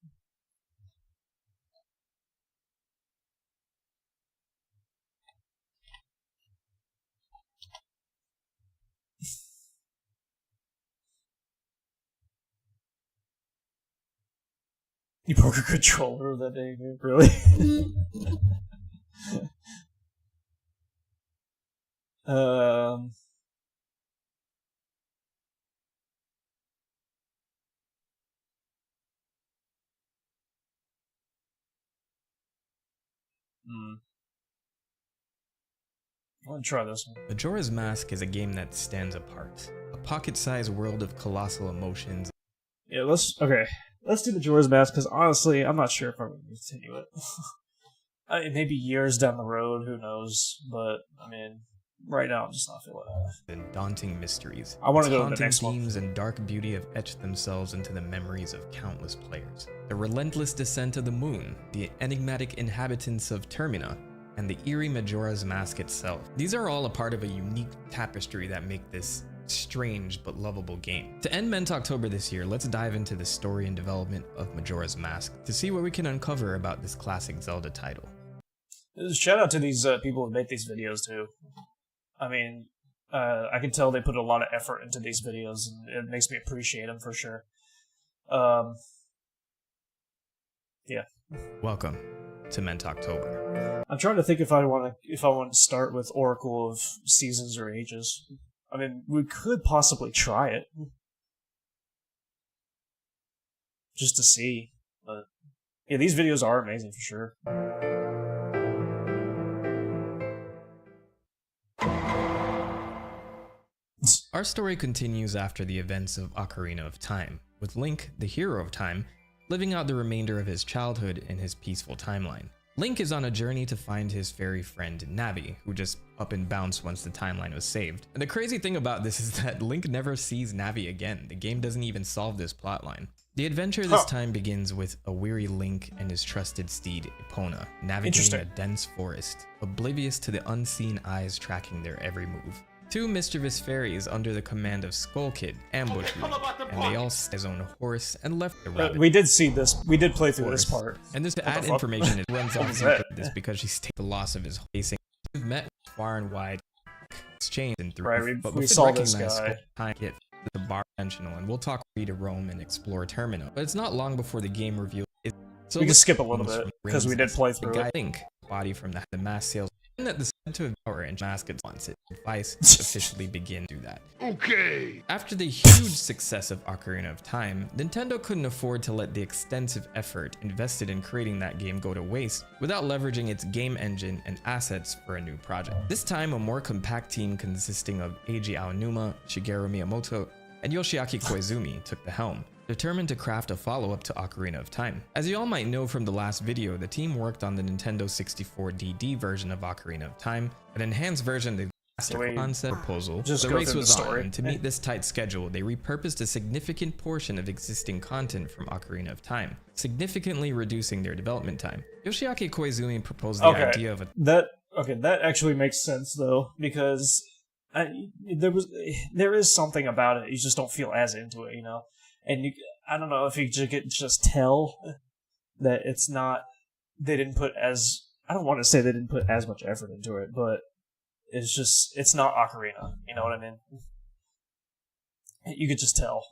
You broke a controller that day, really? um. I want to try this one. Majora's Mask is a game that stands apart. A pocket-sized world of colossal emotions. Yeah, let's do Majora's Mask, because honestly, I'm not sure if I'm going to continue it. I mean, maybe years down the road, who knows? But, I mean, right now I'm just not feeling it. And daunting mysteries. I want to Its go to the next one. themes and dark beauty have etched themselves into the memories of countless players. The relentless descent of the moon, the enigmatic inhabitants of Termina, and the eerie Majora's Mask itself. These are all a part of a unique tapestry that make this strange but lovable game. To end October this year, let's dive into the story and development of Majora's Mask to see what we can uncover about this classic Zelda title. Shout out to these people who make these videos too. I mean, I can tell they put a lot of effort into these videos, and it makes me appreciate them for sure. Yeah. Welcome to October. I'm trying to think if I want to start with Oracle of Seasons or Ages. I mean, we could possibly try it just to see, but yeah, these videos are amazing for sure. Our story continues after the events of Ocarina of Time, with Link, the hero of time, living out the remainder of his childhood in his peaceful timeline. Link is on a journey to find his fairy friend Navi, who just up and bounced once the timeline was saved. And the crazy thing about this is that Link never sees Navi again. The game doesn't even solve this plotline. The adventure this time begins with a weary Link and his trusted steed Epona, navigating a dense forest, oblivious to the unseen eyes tracking their every move. Two mischievous fairies under the command of Skull Kid ambush Link, and they all set his own horse and left the rabbit. We did see this. We did play through this part. And this to add information, it runs off this because she's taken the loss of his facing. We've met far and wide, exchanged in through. Right, but we saw this guy. Time hit the bar dimensional, and we'll talk free to roam and explore Termina. But it's not long before the game reveals. So we can skip a little bit because we did play through it. Link body from the mass sales. And that the center of power and mask wants it. Device officially begin to do that. Okay. After the huge success of Ocarina of Time, Nintendo couldn't afford to let the extensive effort invested in creating that game go to waste without leveraging its game engine and assets for a new project. This time, a more compact team consisting of Eiji Aonuma, Shigeru Miyamoto, and Yoshiaki Koizumi took the helm, determined to craft a follow-up to Ocarina of Time. As you all might know from the last video, the team worked on the Nintendo 64 DD version of Ocarina of Time, an enhanced version of the master concept proposal. The race was on, and to meet this tight schedule, they repurposed a significant portion of existing content from Ocarina of Time, significantly reducing their development time. Yoshiaki Koizumi proposed the idea of a... That actually makes sense though, because there is something about it. You just don't feel as into it, you know? And I don't know if you just tell that it's not, they didn't put as, I don't want to say they didn't put as much effort into it, but it's not Ocarina, you know what I mean? You could just tell.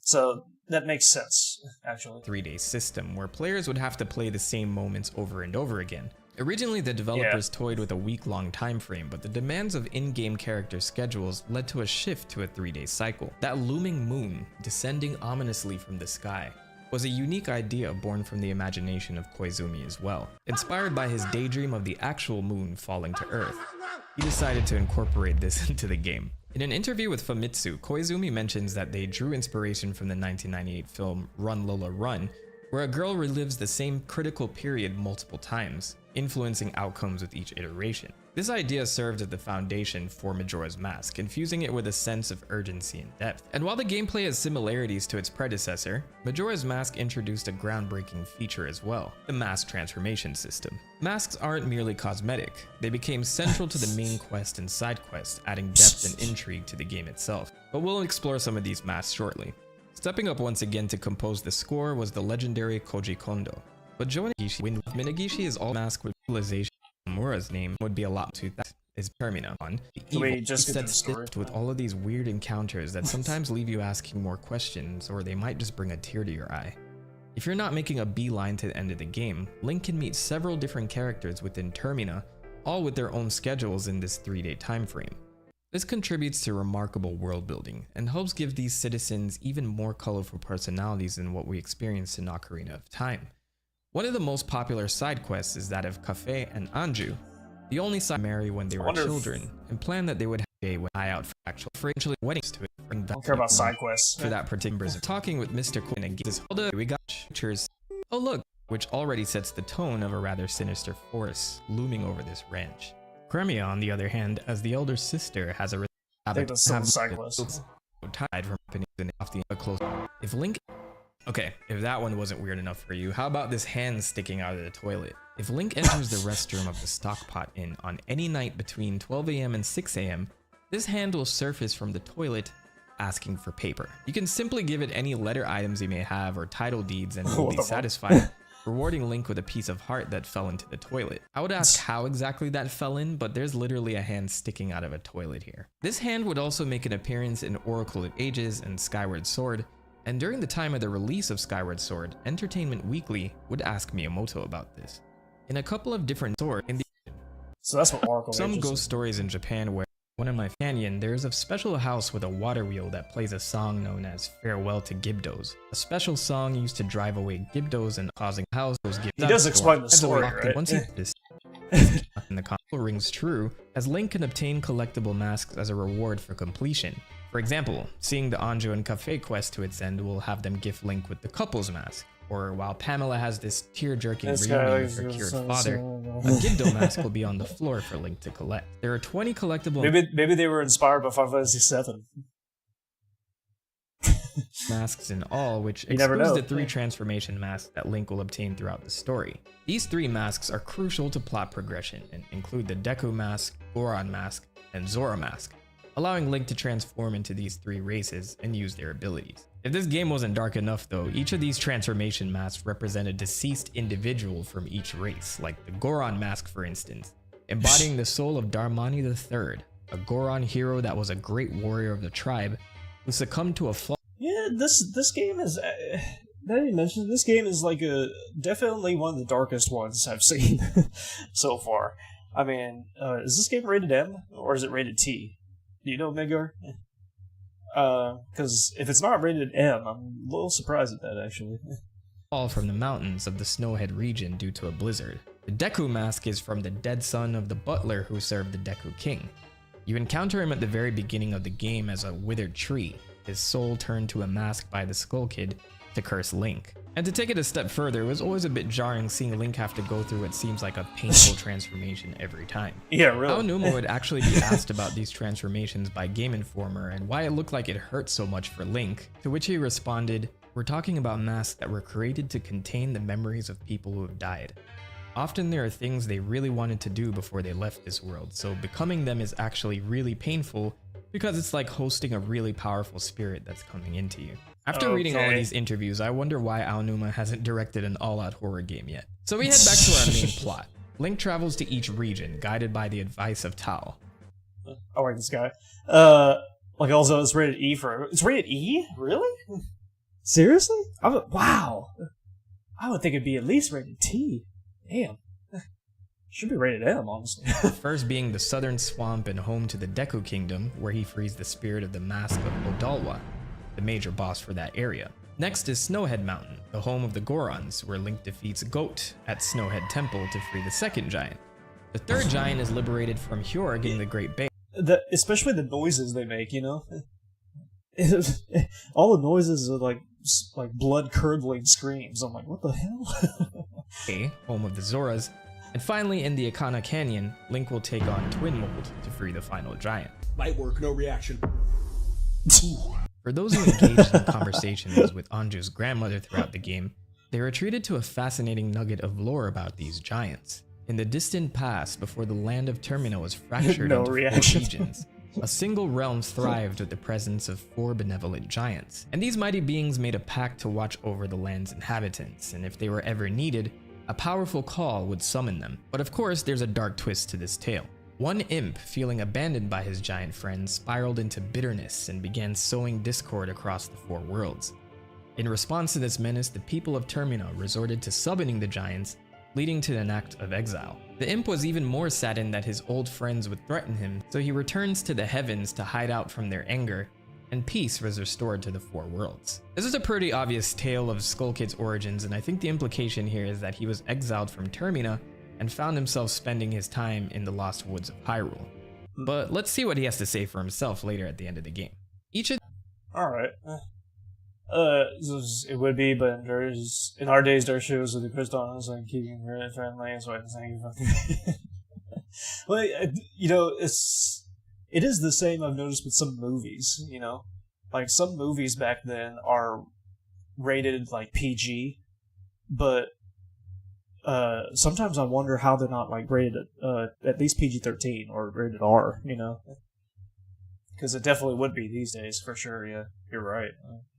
So that makes sense, actually. 3-day system where players would have to play the same moments over and over again. Originally, the developers toyed with a week-long time frame, but the demands of in-game character schedules led to a shift to a 3-day cycle. That looming moon, descending ominously from the sky, was a unique idea born from the imagination of Koizumi as well. Inspired by his daydream of the actual moon falling to Earth, he decided to incorporate this into the game. In an interview with Famitsu, Koizumi mentions that they drew inspiration from the 1998 film Run Lola Run, where a girl relives the same critical period multiple times. influencing outcomes with each iteration. This idea served as the foundation for Majora's Mask, infusing it with a sense of urgency and depth. And while the gameplay has similarities to its predecessor, Majora's Mask introduced a groundbreaking feature as well, the mask transformation system. Masks aren't merely cosmetic, they became central to the main quest and side quests, adding depth and intrigue to the game itself. But we'll explore some of these masks shortly. Stepping up once again to compose the score was the legendary Koji Kondo. But joining Minagishi is all mask with realization. Nomura's name would be a lot to that is Termina on. Wait, just get the story. With all of these weird encounters that sometimes leave you asking more questions, or they might just bring a tear to your eye. If you're not making a beeline to the end of the game, Link can meet several different characters within Termina, all with their own schedules in this 3-day time frame. This contributes to remarkable world building and helps give these citizens even more colorful personalities than what we experienced in Ocarina of Time. One of the most popular side quests is that of Kafei and Anju, the only side marry when they were children, and planned that they would have a eye out for actual weddings to I don't care about side quests. For that particular talking with Mr. Quinn and this we got pictures. Oh look, which already sets the tone of a rather sinister force looming over this ranch. Cremia, on the other hand, as the elder sister, has a side quest. Tied from off the close. If Link Okay, if that one wasn't weird enough for you, how about this hand sticking out of the toilet? If Link enters the restroom of the Stockpot Inn on any night between 12 AM and 6 AM, this hand will surface from the toilet asking for paper. You can simply give it any letter items you may have or title deeds and you'll be satisfied, rewarding Link with a piece of heart that fell into the toilet. I would ask how exactly that fell in, but there's literally a hand sticking out of a toilet here. This hand would also make an appearance in Oracle of Ages and Skyward Sword, and during the time of the release of Skyward Sword, Entertainment Weekly would ask Miyamoto about this. In a couple of different swords, so that's what Oracle some ghost stories in Japan where one of my canyon, there is a special house with a water wheel that plays a song known as Farewell to Gibdos, a special song used to drive away Gibdos and causing house those Gibdos. He does explain the story, right? Once and the console rings true, as Link can obtain collectible masks as a reward for completion. For example, seeing the Anju and Cafe quest to its end will have them gift Link with the couple's mask, or while Pamela has this tear-jerking reunion with her cured father, a Gibdo mask will be on the floor for Link to collect. There are 20 collectible maybe they were inspired by Final Fantasy VII. masks in all, which expose the 3 transformation masks that Link will obtain throughout the story. These 3 masks are crucial to plot progression and include the Deku mask, Goron mask, and Zora mask, allowing Link to transform into these 3 races and use their abilities. If this game wasn't dark enough though, each of these transformation masks represent a deceased individual from each race, like the Goron mask for instance, embodying the soul of Darmani III, a Goron hero that was a great warrior of the tribe who succumbed to a flaw. Yeah, this game is, now you mentioned, this game is like definitely one of the darkest ones I've seen so far. I mean, is this game rated M or is it rated T? Do you know, Midgar? Because if it's not rated M, I'm a little surprised at that, actually. Fall from the mountains of the Snowhead region due to a blizzard. The Deku mask is from the dead son of the butler who served the Deku King. You encounter him at the very beginning of the game as a withered tree, his soul turned to a mask by the Skull Kid to curse Link. And to take it a step further, it was always a bit jarring seeing Link have to go through what seems like a painful transformation every time. Yeah, really. Aonuma would actually be asked about these transformations by Game Informer and why it looked like it hurt so much for Link, to which he responded, "We're talking about masks that were created to contain the memories of people who have died. Often there are things they really wanted to do before they left this world, so becoming them is actually really painful because it's like hosting a really powerful spirit that's coming into you." After reading all of these interviews, I wonder why Aonuma hasn't directed an all-out horror game yet. So we head back to our main plot. Link travels to each region, guided by the advice of Tao. I like this guy. Like also it's rated E for... It's rated E? Really? Seriously? Wow. I would think it'd be at least rated T. Damn. Should be rated M, honestly. First being the southern swamp and home to the Deku Kingdom, where he frees the spirit of the Mask of Odalwa, the major boss for that area. Next is Snowhead Mountain, the home of the Gorons, where Link defeats Goat at Snowhead Temple to free the second giant. The third giant is liberated from Hjorg in the Great Bay. Especially the noises they make, you know? All the noises are like blood-curdling screams. I'm like, what the hell? Home of the Zoras, And finally, in the Ikana Canyon, Link will take on Twin Mold to free the final giant. Might work, no reaction. For those who engaged in conversations with Anju's grandmother throughout the game, they were treated to a fascinating nugget of lore about these giants. In the distant past, before the land of Termina was fractured No into 4 reaction. regions, a single realm thrived with the presence of 4 benevolent giants. And these mighty beings made a pact to watch over the land's inhabitants, and if they were ever needed, a powerful call would summon them. But of course, there's a dark twist to this tale. One imp, feeling abandoned by his giant friends, spiraled into bitterness and began sowing discord across the 4 worlds. In response to this menace, the people of Termina resorted to summoning the giants, leading to an act of exile. The imp was even more saddened that his old friends would threaten him, so he returns to the heavens to hide out from their anger, and peace was restored to the 4 worlds. This is a pretty obvious tale of Skull Kid's origins, and I think the implication here is that he was exiled from Termina and found himself spending his time in the Lost Woods of Hyrule. But let's see what he has to say for himself later at the end of the game. Alright. It would be, but in our days, there are shows with the crystals and keeping it friendly, so I can say fucking. Well, you know, it is the same I've noticed with some movies, you know? Like, some movies back then are rated, like, PG, but sometimes I wonder how they're not, like, rated at least PG-13 or rated R, you know? Because it definitely would be these days, for sure, yeah. You're right.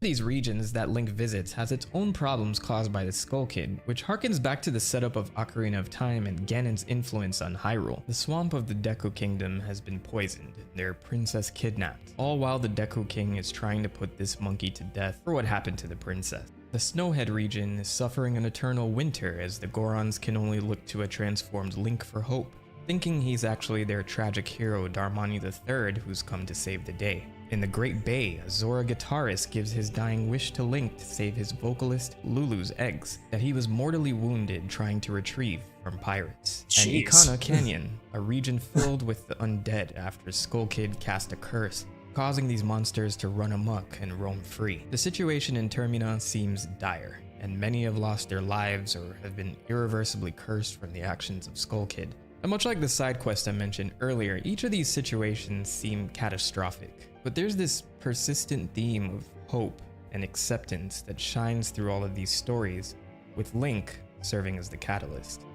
These regions that Link visits has its own problems caused by the Skull Kid, which harkens back to the setup of Ocarina of Time and Ganon's influence on Hyrule. The swamp of the Deku Kingdom has been poisoned, their princess kidnapped, all while the Deku King is trying to put this monkey to death for what happened to the princess. The Snowhead region is suffering an eternal winter as the Gorons can only look to a transformed Link for hope, thinking he's actually their tragic hero Darmani III who's come to save the day. In the Great Bay, a Zora guitarist gives his dying wish to Link to save his vocalist Lulu's eggs that he was mortally wounded trying to retrieve from pirates. And Jeez. Ikana Canyon, a region filled with the undead after Skull Kid cast a curse, causing these monsters to run amok and roam free. The situation in Termina seems dire, and many have lost their lives or have been irreversibly cursed from the actions of Skull Kid. And much like the side quest I mentioned earlier, each of these situations seem catastrophic. But there's this persistent theme of hope and acceptance that shines through all of these stories, with Link serving as the catalyst.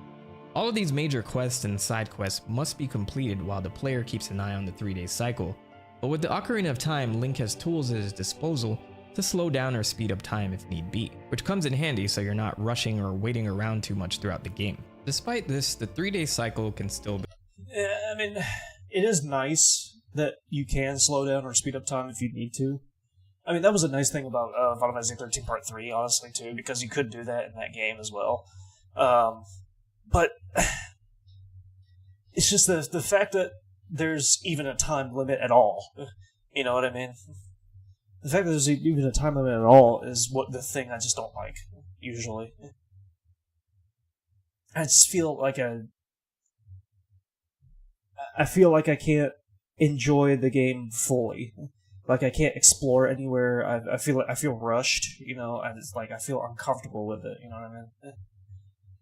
All of these major quests and side quests must be completed while the player keeps an eye on the 3-day cycle, but with the Ocarina of Time, Link has tools at his disposal to slow down or speed up time if need be, which comes in handy so you're not rushing or waiting around too much throughout the game. Despite this, the 3-day cycle can still be... Yeah, I mean, it is nice that you can slow down or speed up time if you need to. I mean, that was a nice thing about Final Fantasy 13 Part 3, honestly, too, because you could do that in that game as well. But it's just the fact that there's even a time limit at all. You know what I mean? The fact that there's even a time limit at all is what the thing I just don't like, usually. I just feel like I feel like I can't enjoy the game fully. Like I can't explore anywhere. I feel rushed, you know, and it's like I feel uncomfortable with it, you know what I mean?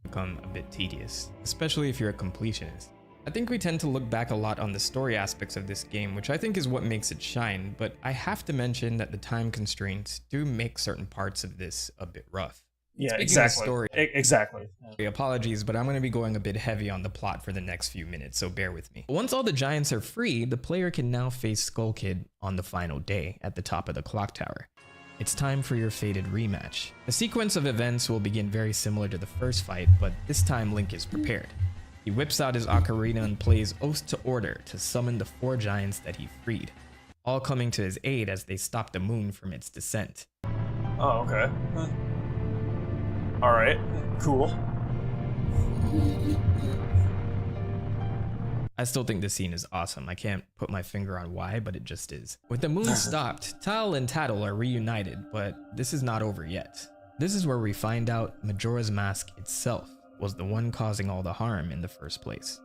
become a bit tedious, especially if you're a completionist. I think we tend to look back a lot on the story aspects of this game, which I think is what makes it shine, but I have to mention that the time constraints do make certain parts of this a bit rough. Yeah, Speaking exactly. of story, Exactly. Yeah. apologies, but I'm going to be going a bit heavy on the plot for the next few minutes, so bear with me. Once all the giants are free, the player can now face Skull Kid on the final day at the top of the clock tower. It's time for your fated rematch. The sequence of events will begin very similar to the first fight, but this time Link is prepared. He whips out his ocarina and plays Oath to Order to summon the 4 giants that he freed, all coming to his aid as they stop the moon from its descent. Oh, okay. Alright, cool. I still think this scene is awesome. I can't put my finger on why, but it just is. With the moon stopped, Tal and Tattle are reunited, but this is not over yet. This is where we find out Majora's Mask itself was the one causing all the harm in the first place,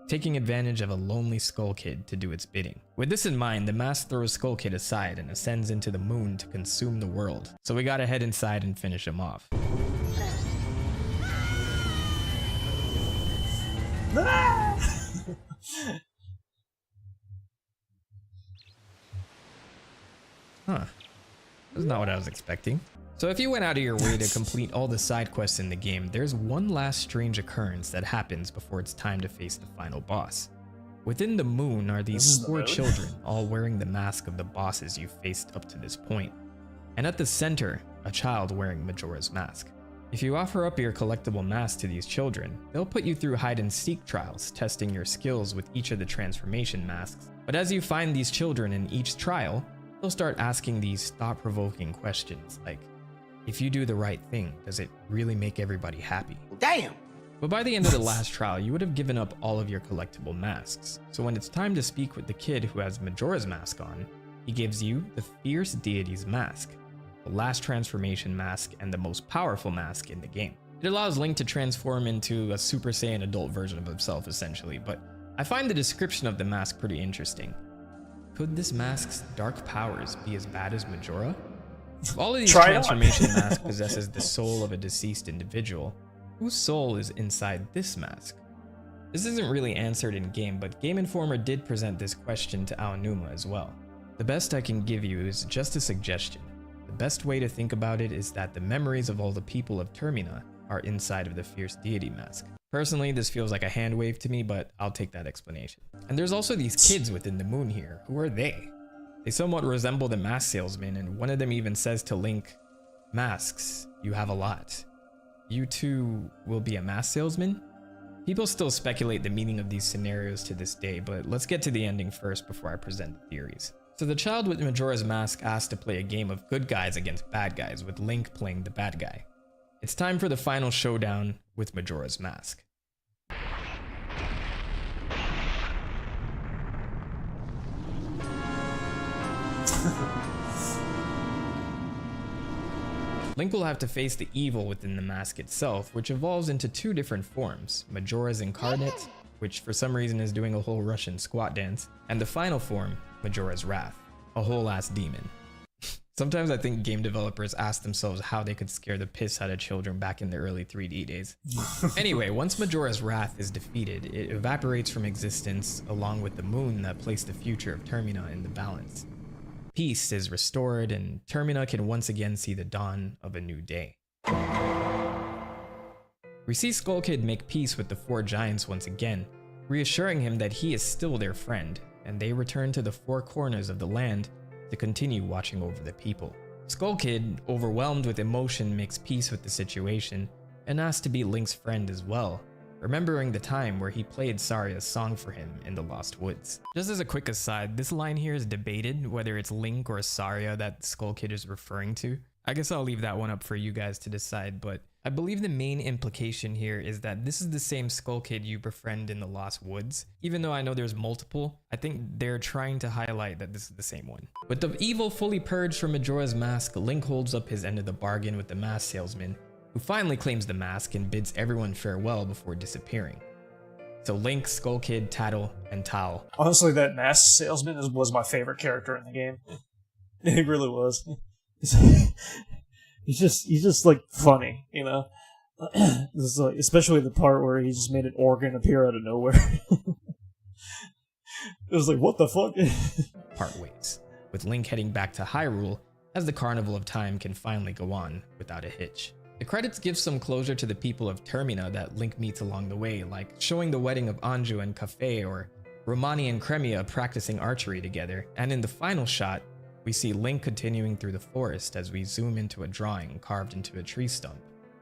taking advantage of a lonely Skull Kid to do its bidding. With this in mind, the mask throws Skull Kid aside and ascends into the moon to consume the world, so we gotta head inside and finish him off. Huh. That's not what I was expecting. So if you went out of your way to complete all the side quests in the game, there's one last strange occurrence that happens before it's time to face the final boss. Within the moon are these 4 children, all wearing the mask of the bosses you've faced up to this point. And at the center, a child wearing Majora's mask. If you offer up your collectible mask to these children, they'll put you through hide-and-seek trials, testing your skills with each of the transformation masks. But as you find these children in each trial, they'll start asking these thought-provoking questions like, if you do the right thing, does it really make everybody happy? Damn! But by the end of the last trial, you would have given up all of your collectible masks. So when it's time to speak with the kid who has Majora's mask on, he gives you the Fierce Deity's mask, the last transformation mask and the most powerful mask in the game. It allows Link to transform into a Super Saiyan adult version of himself essentially, but I find the description of the mask pretty interesting. Could this mask's dark powers be as bad as Majora? If all of these transformation masks possesses the soul of a deceased individual, whose soul is inside this mask? This isn't really answered in game, but Game Informer did present this question to Aonuma as well. The best I can give you is just a suggestion. The best way to think about it is that the memories of all the people of Termina are inside of the Fierce Deity mask. Personally, this feels like a hand wave to me, but I'll take that explanation. And there's also these kids within the moon here. Who are they? They somewhat resemble the mask salesman, and one of them even says to Link, "Masks, you have a lot. You too will be a mask salesman?" People still speculate the meaning of these scenarios to this day, but let's get to the ending first before I present the theories. So the child with Majora's mask asked to play a game of good guys against bad guys, with Link playing the bad guy. It's time for the final showdown with Majora's mask. Link will have to face the evil within the mask itself, which evolves into 2 different forms: Majora's Incarnate, which for some reason is doing a whole Russian squat dance, and the final form, Majora's Wrath, a whole ass demon. Sometimes I think game developers ask themselves how they could scare the piss out of children back in the early 3D days. Anyway, once Majora's Wrath is defeated, it evaporates from existence along with the moon that placed the future of Termina in the balance. Peace is restored, and Termina can once again see the dawn of a new day. We see Skull Kid make peace with the 4 giants once again, reassuring him that he is still their friend, and they return to the 4 corners of the land to continue watching over the people. Skull Kid, overwhelmed with emotion, makes peace with the situation and asks to be Link's friend as well, remembering the time where he played Saria's song for him in the Lost Woods. Just as a quick aside, this line here is debated whether it's Link or Saria that Skull Kid is referring to. I guess I'll leave that one up for you guys to decide, but I believe the main implication here is that this is the same Skull Kid you befriend in the Lost Woods. Even though I know there's multiple, I think they're trying to highlight that this is the same one. With the evil fully purged from Majora's mask, Link holds up his end of the bargain with the mask salesman, who finally claims the mask and bids everyone farewell before disappearing. So Link, Skull Kid, Tattle, and Tal. Honestly, that mask salesman was my favorite character in the game. He really was. He's just like funny, you know. This is like, especially the part where he just made an organ appear out of nowhere. It was like, what the fuck? Part ways, with Link heading back to Hyrule as the Carnival of Time can finally go on without a hitch. The credits give some closure to the people of Termina that Link meets along the way, like showing the wedding of Anju and Kafei, or Romani and Cremia practicing archery together, and in the final shot, we see Link continuing through the forest as we zoom into a drawing carved into a tree stump,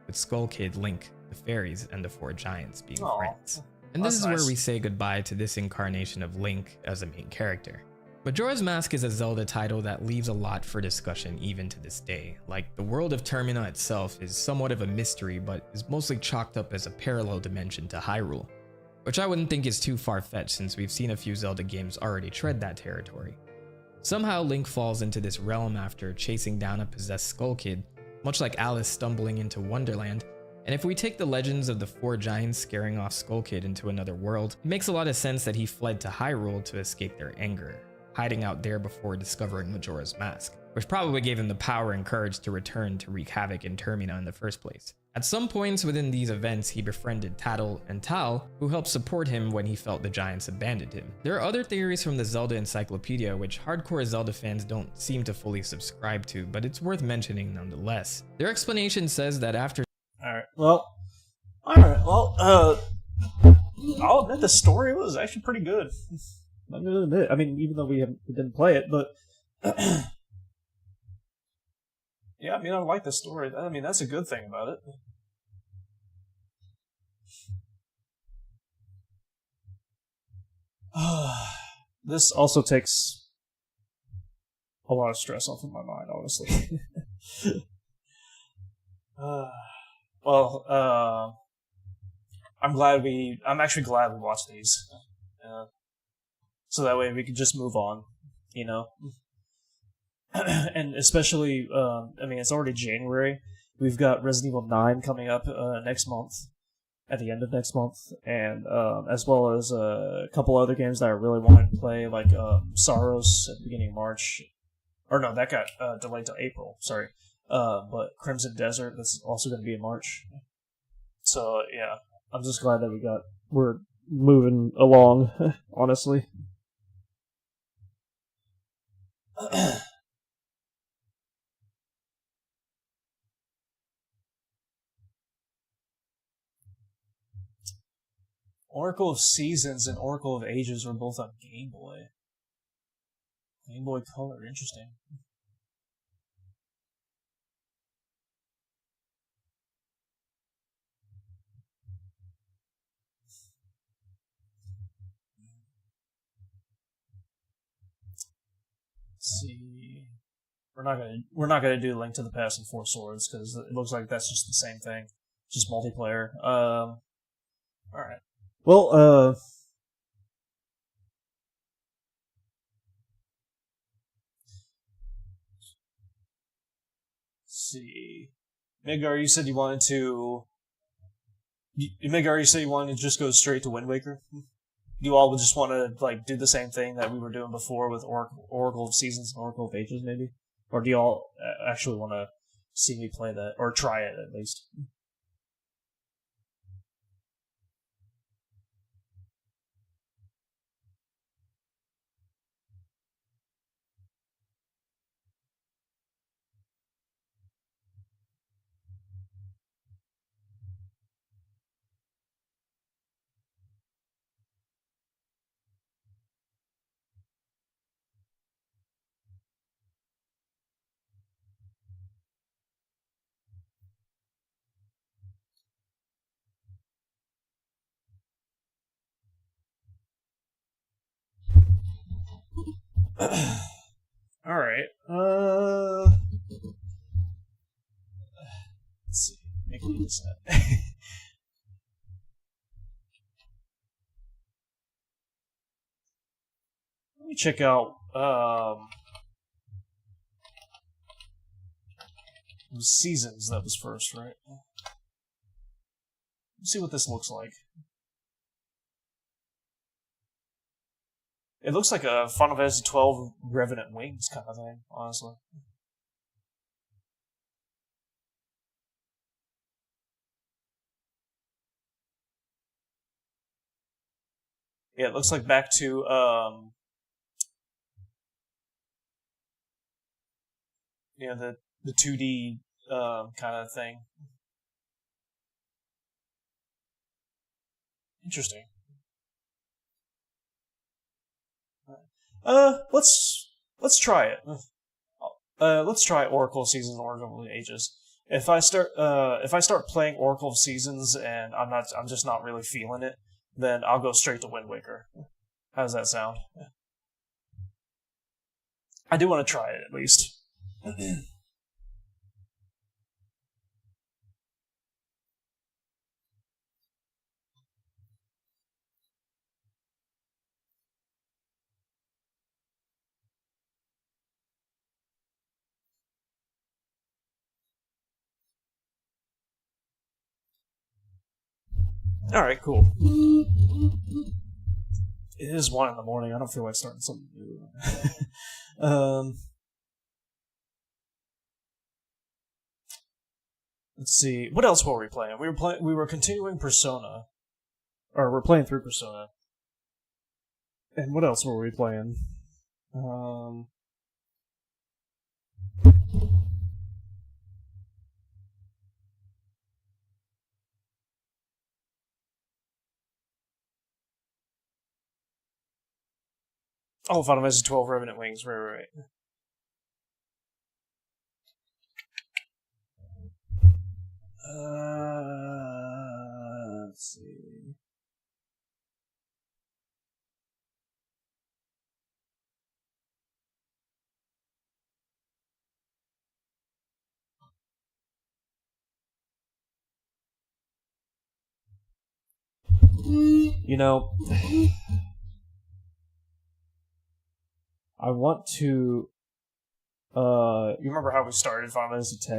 with Skull Kid, Link, the fairies, and the 4 giants being friends. And this is where we say goodbye to this incarnation of Link as a main character. Majora's Mask is a Zelda title that leaves a lot for discussion even to this day. Like, the world of Termina itself is somewhat of a mystery, but is mostly chalked up as a parallel dimension to Hyrule, which I wouldn't think is too far-fetched since we've seen a few Zelda games already tread that territory. Somehow Link falls into this realm after chasing down a possessed Skull Kid, much like Alice stumbling into Wonderland, and if we take the legends of the 4 giants scaring off Skull Kid into another world, it makes a lot of sense that he fled to Hyrule to escape their anger, hiding out there before discovering Majora's Mask, which probably gave him the power and courage to return to wreak havoc in Termina in the first place. At some points within these events, he befriended Tattle and Tal, who helped support him when he felt the Giants abandoned him. There are other theories from the Zelda Encyclopedia which hardcore Zelda fans don't seem to fully subscribe to, but it's worth mentioning nonetheless. Their explanation says that after Alright, I'll admit the story was actually pretty good. I'm gonna admit. I mean, even though we didn't play it, but yeah, I mean, I like the story. I mean, that's a good thing about it. This also takes a lot of stress off of my mind, honestly. I'm actually glad we watched these. So that way we can just move on, you know? And especially, I mean, it's already January. We've got Resident Evil 9 coming up next month, at the end of next month, and as well as a couple other games that I really wanted to play, like Saros at the beginning of March. Or no, that got delayed to April, sorry. But Crimson Desert, that's also going to be in March. So, yeah, I'm just glad that we're moving along, honestly. Oracle of Seasons and Oracle of Ages were both on Game Boy. Game Boy Color, interesting. Let's see. We're not gonna do Link to the Past and Four Swords because it looks like that's just the same thing, just multiplayer. All right. Well, let's see. Midgar, you said you wanted to. Midgar, you said you wanted to just go straight to Wind Waker. You all would just want to like do the same thing that we were doing before with Oracle of Seasons and Oracle of Ages, maybe, or do y'all actually want to see me play that or try it at least? All right. Let's see. Make me decide. Let me check out Seasons. That was first, right? Let's see what this looks like. It looks like a Final Fantasy 12 Revenant Wings kind of thing, honestly. Yeah, it looks like back to the 2D kind of thing. Interesting. Let's try it. Let's try Oracle of Seasons and Oracle of Ages. If I start playing Oracle of Seasons and I'm just not really feeling it, then I'll go straight to Wind Waker. How does that sound? I do want to try it at least. All right, cool. It is 1 a.m. I don't feel like starting something new. Let's see. What else were we playing? We were continuing Persona. Or we're playing through Persona. And what else were we playing? Oh, Final Fantasy 12 Revenant Wings, right. Let's see. You know, I want to. You remember how we started Final Fantasy X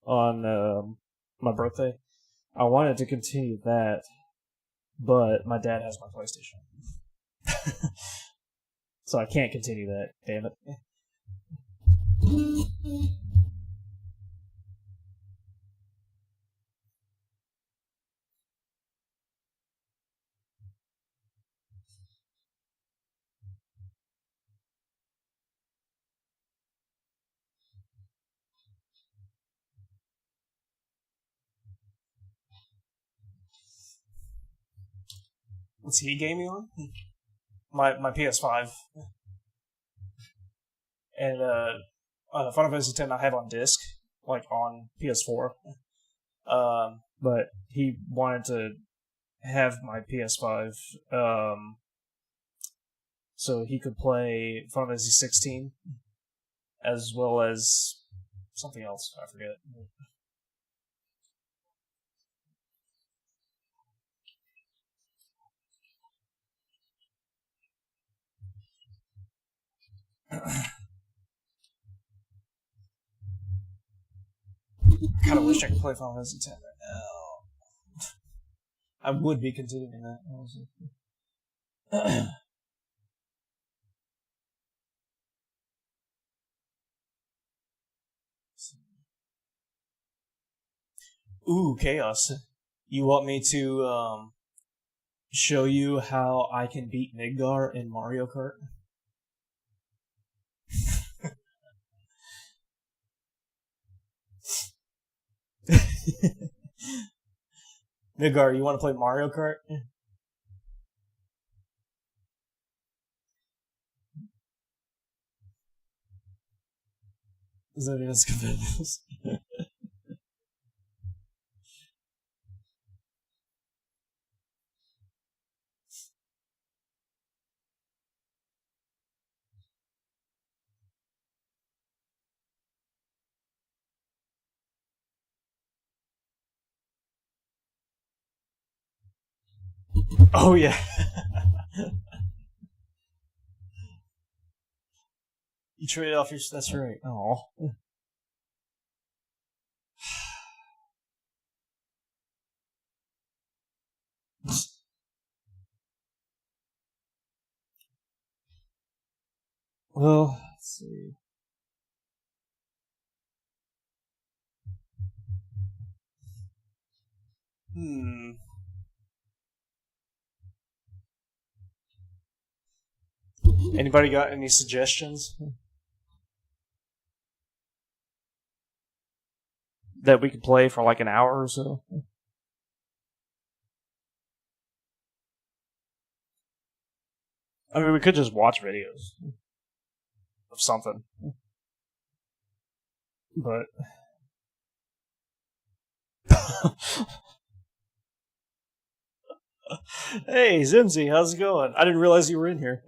on my birthday? I wanted to continue that, but my dad has my PlayStation, so I can't continue that. Damn it! What's he gaming on? My PS5. And Final Fantasy X I have on disc, like on PS4. But he wanted to have my PS5 so he could play Final Fantasy 16 as well as something else, I forget. I kind of wish I could play Final Fantasy X right now. I would be continuing that, honestly. Ooh, Chaos. You want me to show you how I can beat Midgar in Mario Kart? Midgar, you want to play Mario Kart? Zodiac's competitive. Oh yeah. You traded off your. That's right. Oh. Well, let's see. Anybody got any suggestions that we could play for like an hour or so? I mean, we could just watch videos of something, but hey, Zimsy, how's it going? I didn't realize you were in here.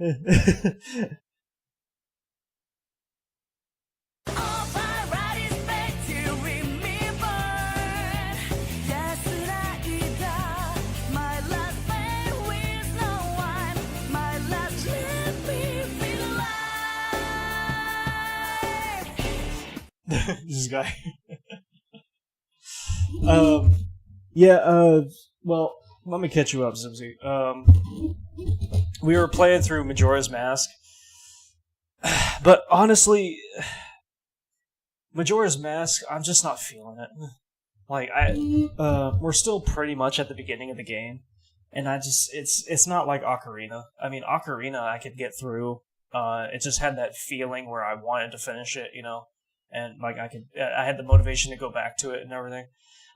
This guy. Well, let me catch you up, Zimsy. We were playing through Majora's Mask, but honestly, Majora's Mask, I'm just not feeling it. Like we're still pretty much at the beginning of the game, and it's not like Ocarina. I mean, Ocarina I could get through. It just had that feeling where I wanted to finish it, and like I had the motivation to go back to it and everything.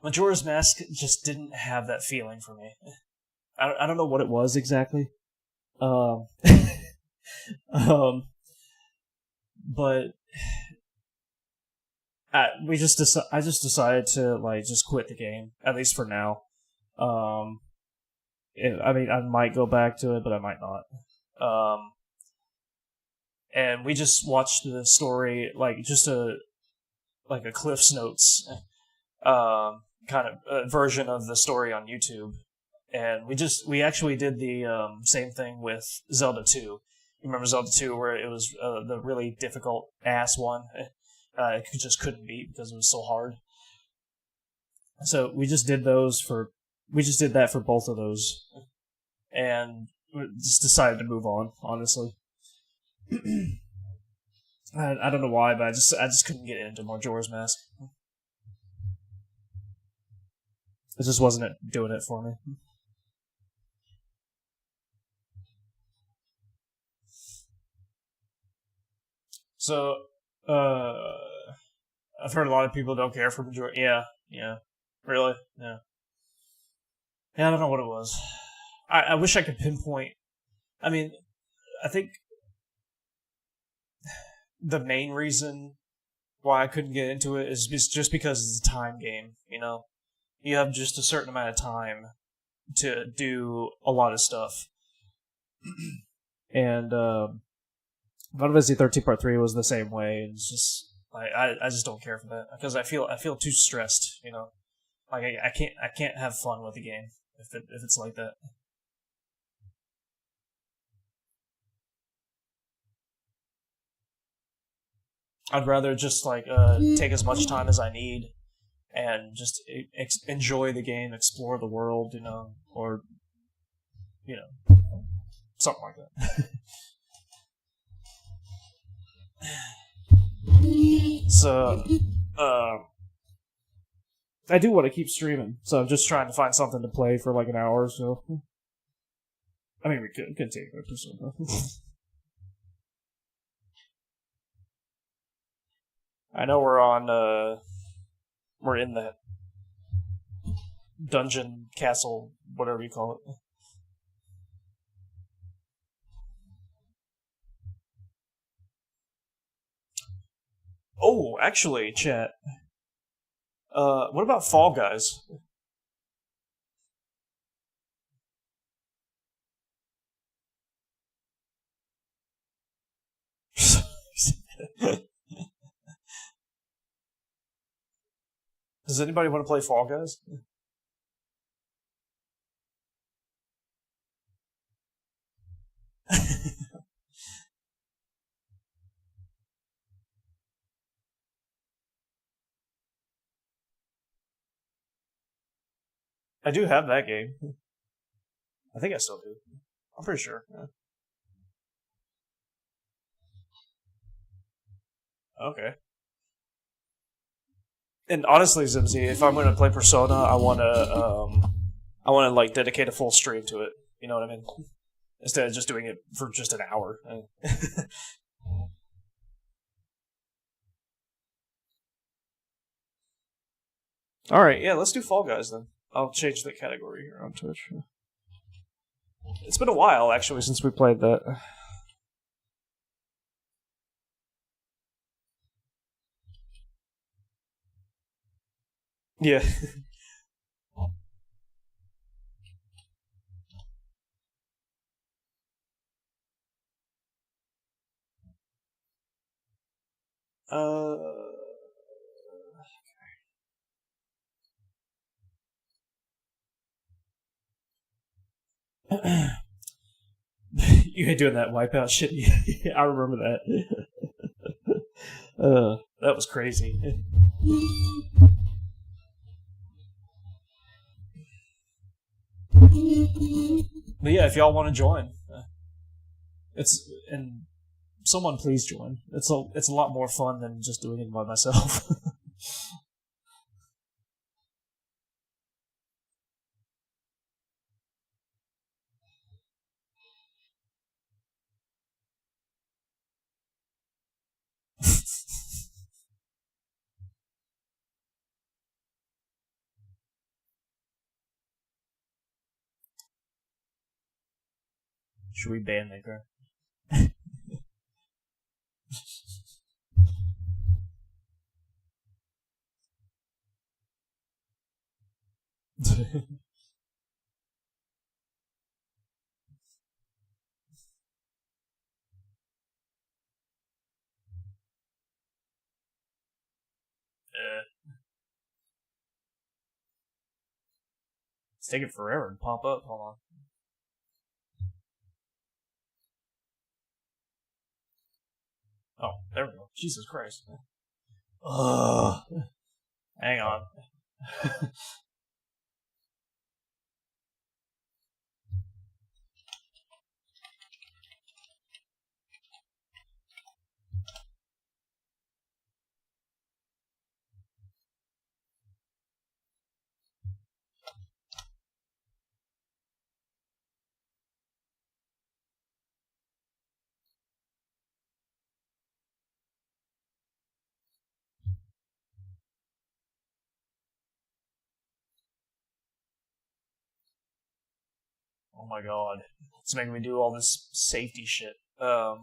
Majora's Mask just didn't have that feeling for me. I don't know what it was exactly. Um, but I just decided to like just quit the game, at least for now. I mean, I might go back to it, but I might not. And we just watched the story, like just a Cliff's Notes, kind of version of the story on YouTube. And we actually did the same thing with Zelda 2. You remember Zelda 2 where it was the really difficult ass one? It just couldn't beat because it was so hard. So we just did that for both of those, and we just decided to move on. Honestly, I don't know why, but I just couldn't get into Majora's Mask. It just wasn't doing it for me. So, I've heard a lot of people don't care for Majora. Yeah, really, yeah. Yeah, I don't know what it was. I wish I could pinpoint. I mean, I think the main reason why I couldn't get into it is just because it's a time game. You have just a certain amount of time to do a lot of stuff, and Final Fantasy 13 Part 3 was the same way. It's just I just don't care for that because I feel too stressed. Like I can't have fun with the game if it's like that. I'd rather just take as much time as I need and just enjoy the game, explore the world, or something like that. So, I do want to keep streaming, so I'm just trying to find something to play for like an hour or so. I mean, we could continue with Persona. I know we're in that dungeon, castle, whatever you call it. Oh, actually, chat. What about Fall Guys? Does anybody want to play Fall Guys? I do have that game. I think I still do. I'm pretty sure. Yeah. Okay. And honestly, Zimzy, if I'm going to play Persona, I want to like dedicate a full stream to it. You know what I mean? Instead of just doing it for just an hour. All right, yeah, let's do Fall Guys then. I'll change the category here on Twitch. It's been a while actually since we played that. Yeah. You ain't doing that wipeout shit. I remember that. That was crazy. But yeah, if y'all want to join, and someone please join. It's a lot more fun than just doing it by myself. Should we ban Maker? It's taking forever to pop up. Hold on. Oh, there we go. Jesus Christ. Ugh. Hang on. Oh my god. It's making me do all this safety shit. Okay,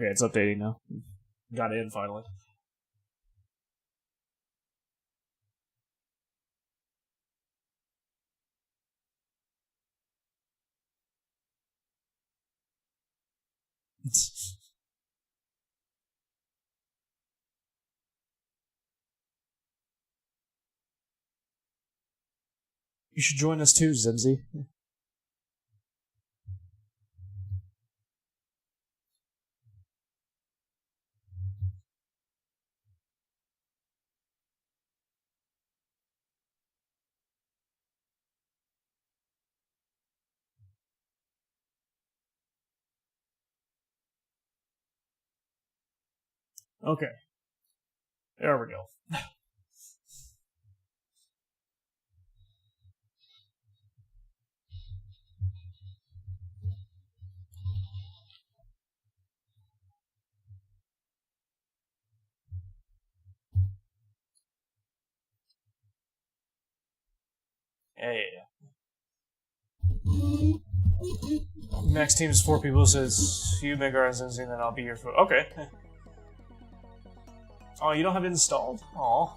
it's updating now. Got in finally. You should join us too, Zimzy. Okay. There we go. Hey. Max team is 4 people, so it's you, Megar, and Zimzy, and then I'll be here for. Okay. Oh, you don't have it installed? Aw.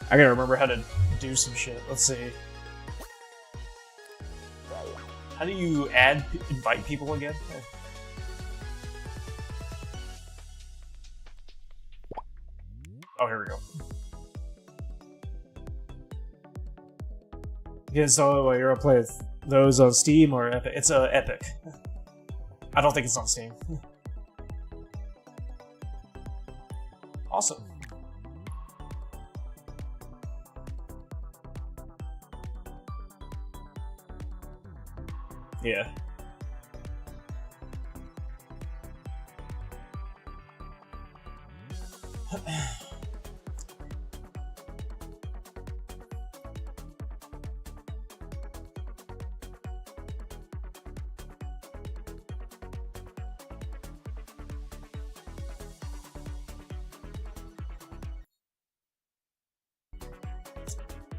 I gotta remember how to do some shit. Let's see. How do you invite people again? Oh, here we go. You can install it while you're play with those on Steam or Epic. It's Epic. I don't think it's on Steam. Awesome. Yeah.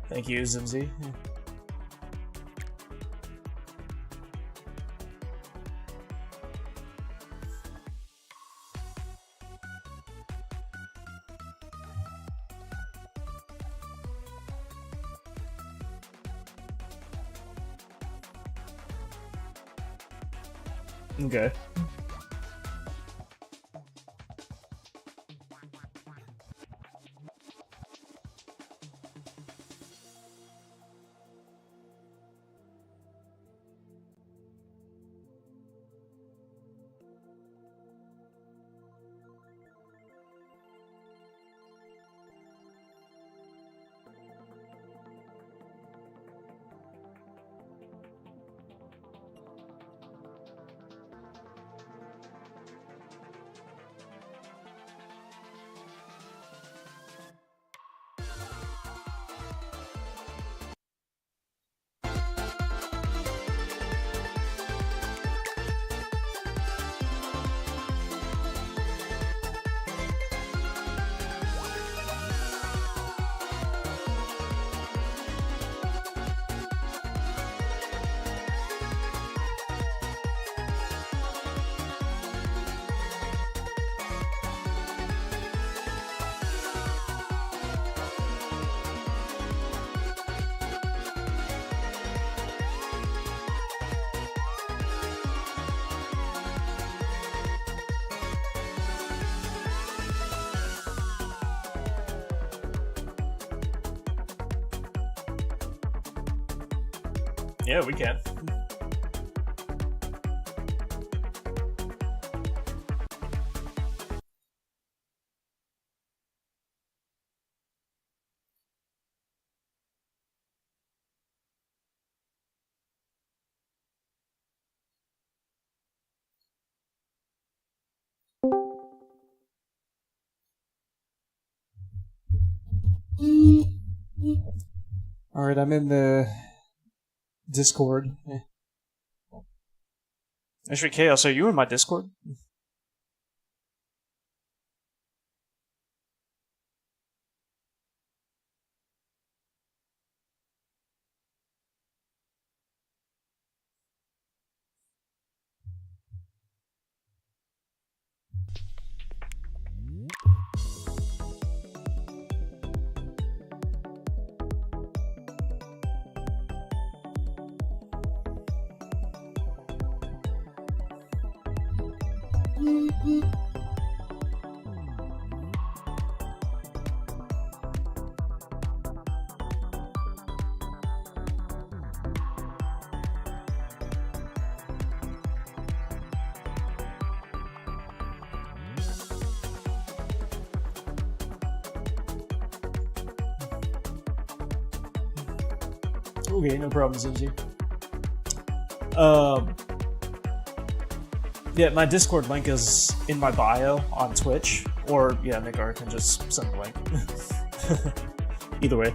Thank you, Zimzy. Okay. Yeah, we can. Alright, I'm in the Discord. Actually, Chaos, are you in my Discord? Okay, no problem, Zinji. Yeah, my Discord link is in my bio on Twitch, or yeah, Midgar can just send the link. Either way.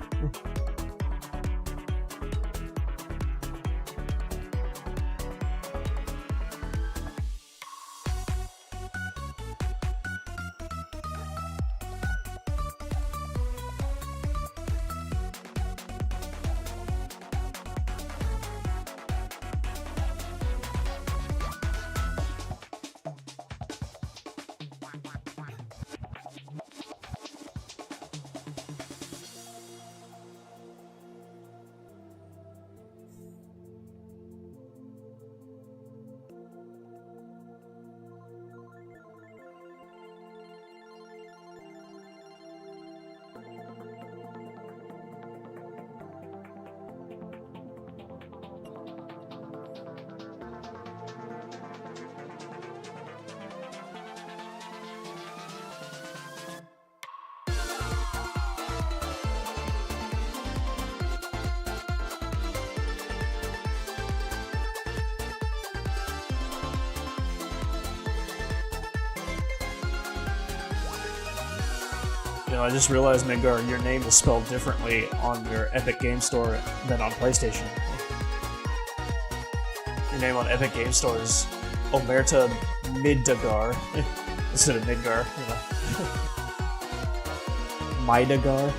You know, I just realized, Midgar, your name is spelled differently on your Epic Game Store than on PlayStation. Your name on Epic Game Store is Omerta Middagar instead of Midgar, you know. Midagar.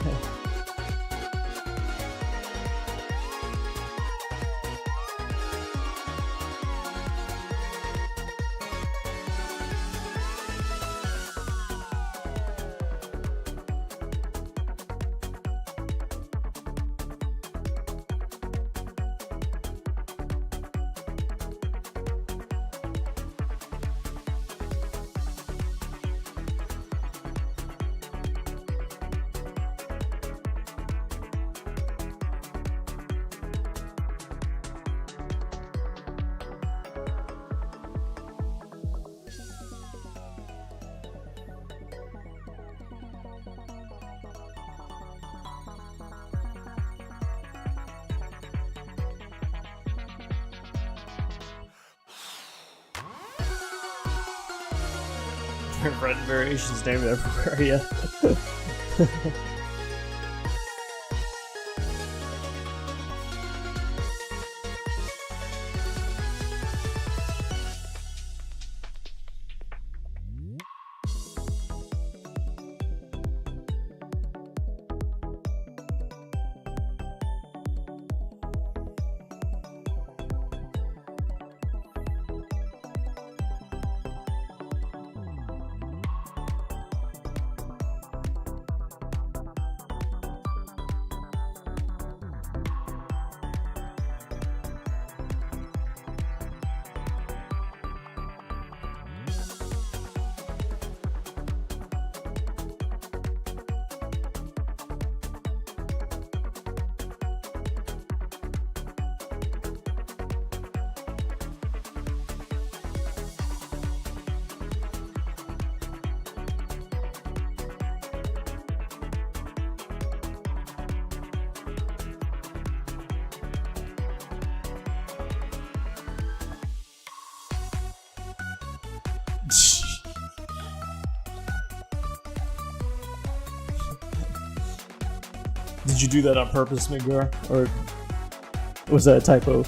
Red variations named everywhere, yeah. Did you do that on purpose, Midgar? Or was that a typo?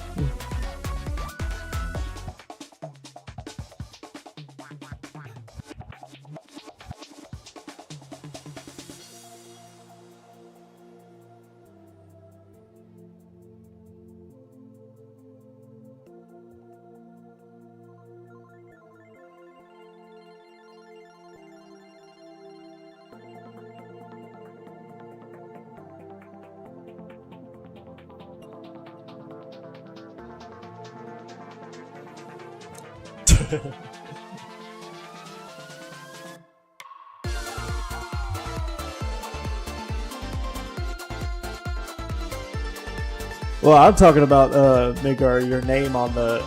Well, I'm talking about Midgar, your name on the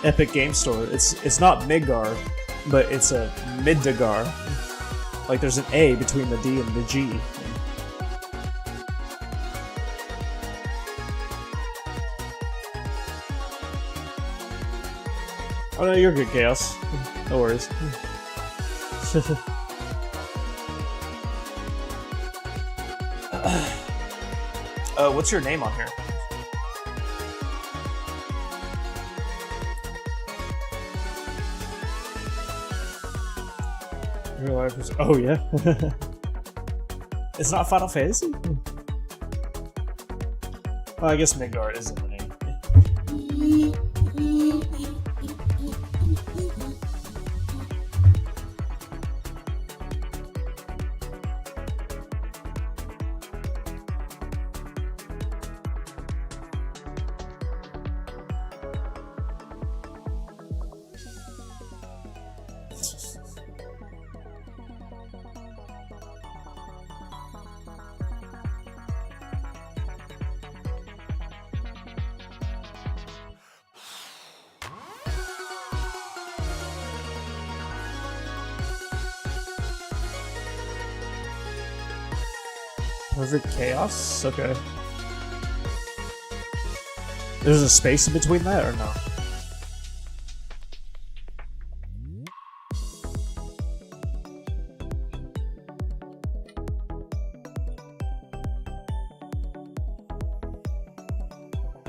Epic Game Store. It's not Midgar, but it's a Midgar. Like there's an A between the D and the G. Oh no, you're good, Chaos. No worries. What's your name on here? Real life is. Oh yeah. It's not Final Fantasy. Well, I guess Midgar is in the name. Perfect Chaos? Okay. There's a space in between that, or no?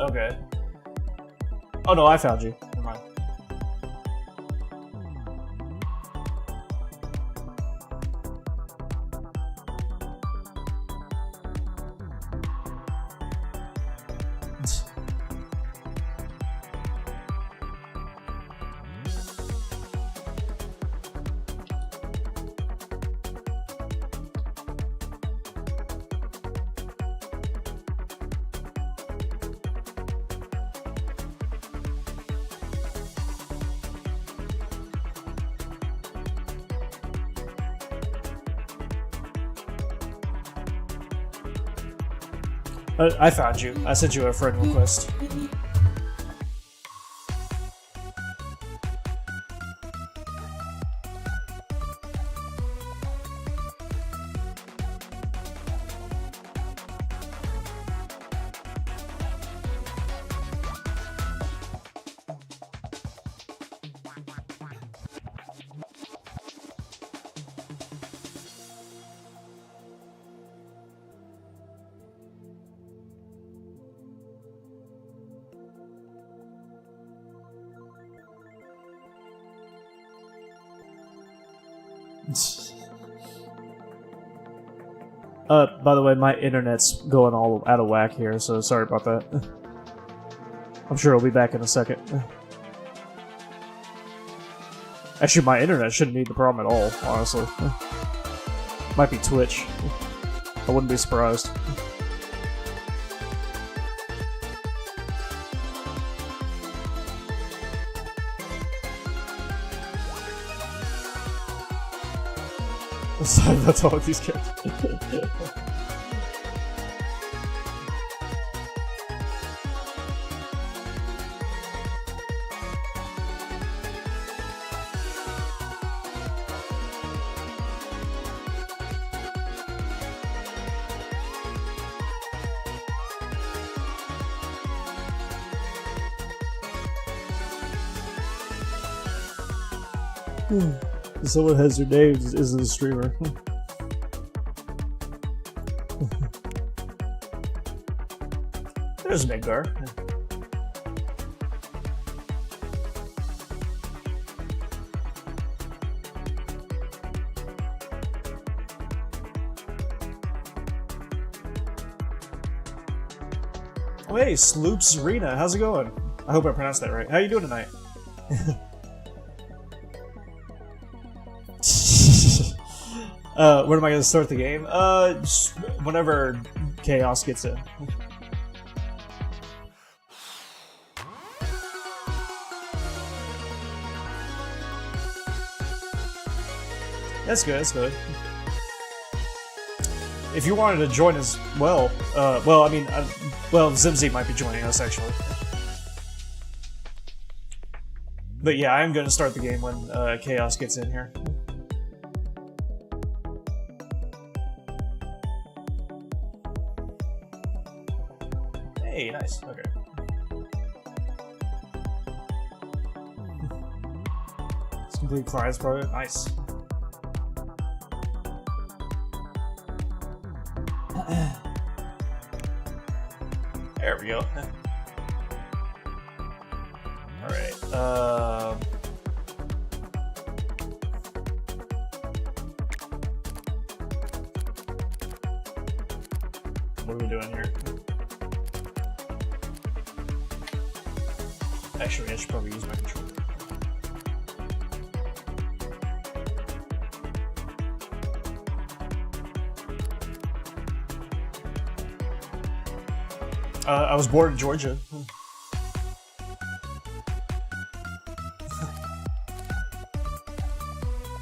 Okay. Oh no, I found you. Never mind. I found you. I sent you a friend request. By the way, my internet's going all out of whack here, so sorry about that. I'm sure I'll be back in a second. Actually, my internet shouldn't be the problem at all, honestly. Might be Twitch. I wouldn't be surprised. That's all of these characters. Someone has their name isn't a streamer. There's Midgar. Oh, hey, Sloops Arena, how's it going? I hope I pronounced that right. How you doing tonight? When am I gonna start the game? Just whenever Chaos gets in. That's good, that's good. If you wanted to join as well, well, Zimzy might be joining us, actually. But yeah, I'm gonna start the game when Chaos gets in here. Hey, nice, okay. It's complete clients project, nice. There we go. Alright, what are we doing here? Actually, I should probably use my controller. I was born in Georgia.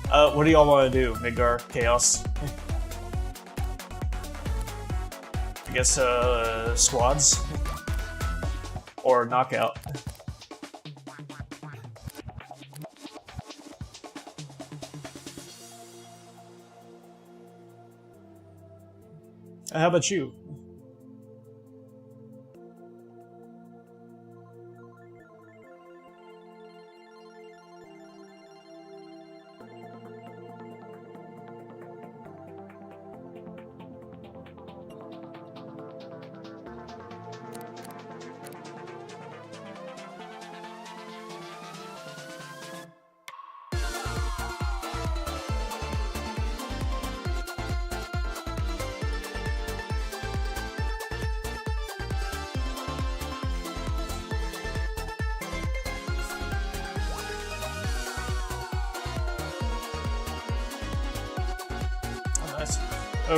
What do y'all want to do, Midgar? Chaos? I guess, squads? Or knockout? How about you?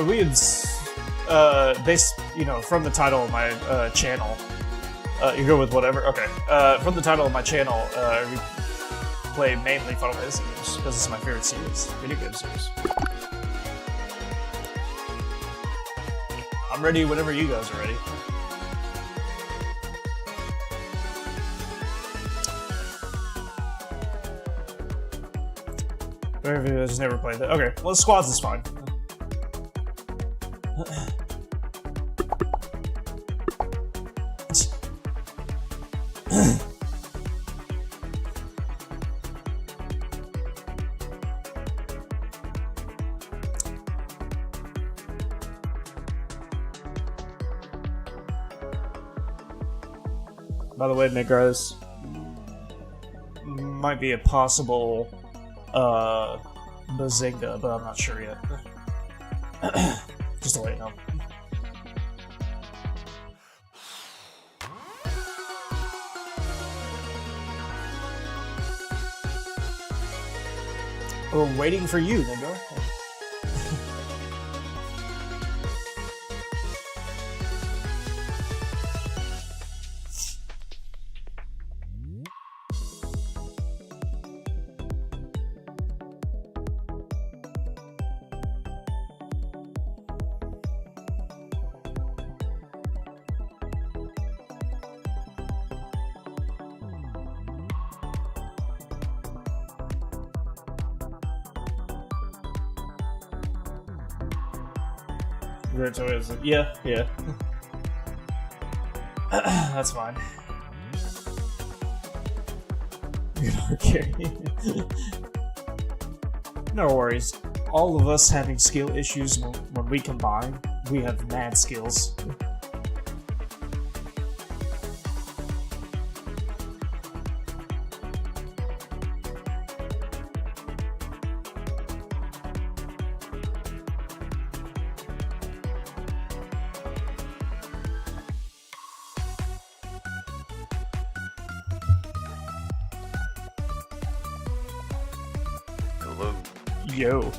We had, based, you know, from the title of my channel, you go with whatever? Okay. From the title of my channel, we play mainly Final Fantasy games, because it's my favorite series, video game series. I'm ready whenever you guys are ready. I just never played that. Okay, well, squads is fine. By the way, Midgar, this might be a possible Bazinga, but I'm not sure yet. Just to let you know. We're waiting for you, Midgar. Yeah, yeah. That's fine. No worries. All of us having skill issues, when we combine, we have mad skills. Hello. Yo.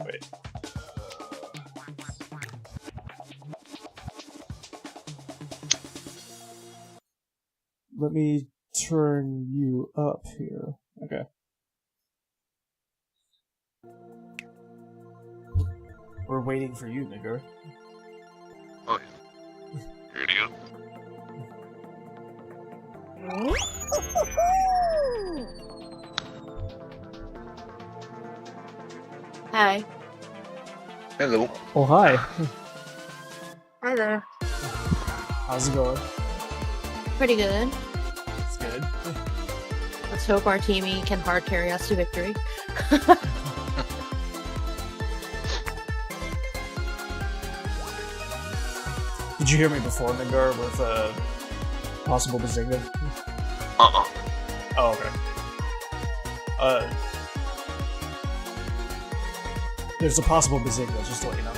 Wait. Let me turn you up here. Okay. We're waiting for you, nigger. Oh, yeah. Here it is. Hi. Hello. Oh, hi. Hi there. How's it going? Pretty good. It's good. Let's hope our teamie can hard carry us to victory. Did you hear me before, Ningar, with possible Bazinga? Uh-uh. Oh, okay. There's a possible Bazinga, just to let you know.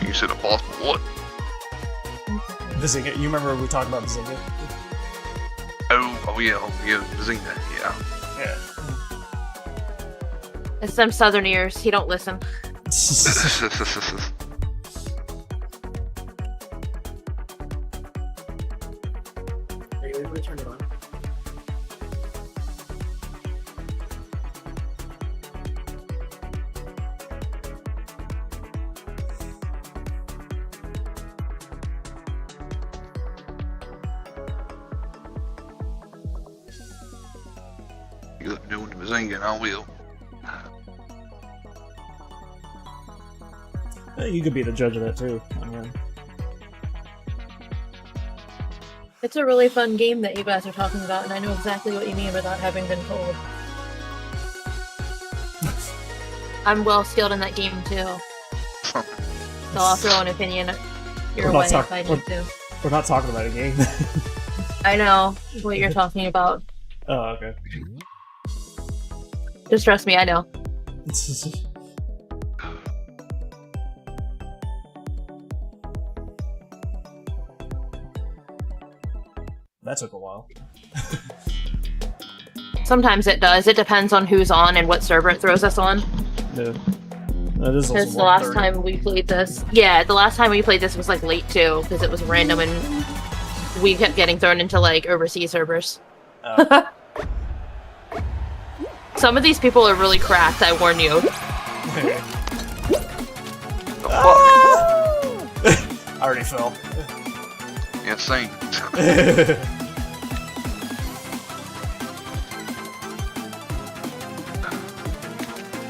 You said a possible what? Bazinga, you remember we talked about Bazinga? Oh yeah, Bazinga, yeah. Yeah. It's them southern ears. He don't listen. Turn it on. You let me know when the Bazinga and I will. You could be the judge of that too. I mean, It's a really fun game that you guys are talking about, and I know exactly what you mean without having been told. I'm well skilled in that game too. So I'll throw an opinion your We're way not if I need to. we're not talking about a game. I know what you're talking about. Oh, okay. Just trust me, I know. That took a while. Sometimes it does. It depends on who's on and what server it throws us on. Yeah. That is also Because the last 1:30. time we played this, the last time we played this was like late too, because it was random and we kept getting thrown into like overseas servers. Oh. Some of these people are really cracked, I warn you. The fuck? I already fell. Yeah, same.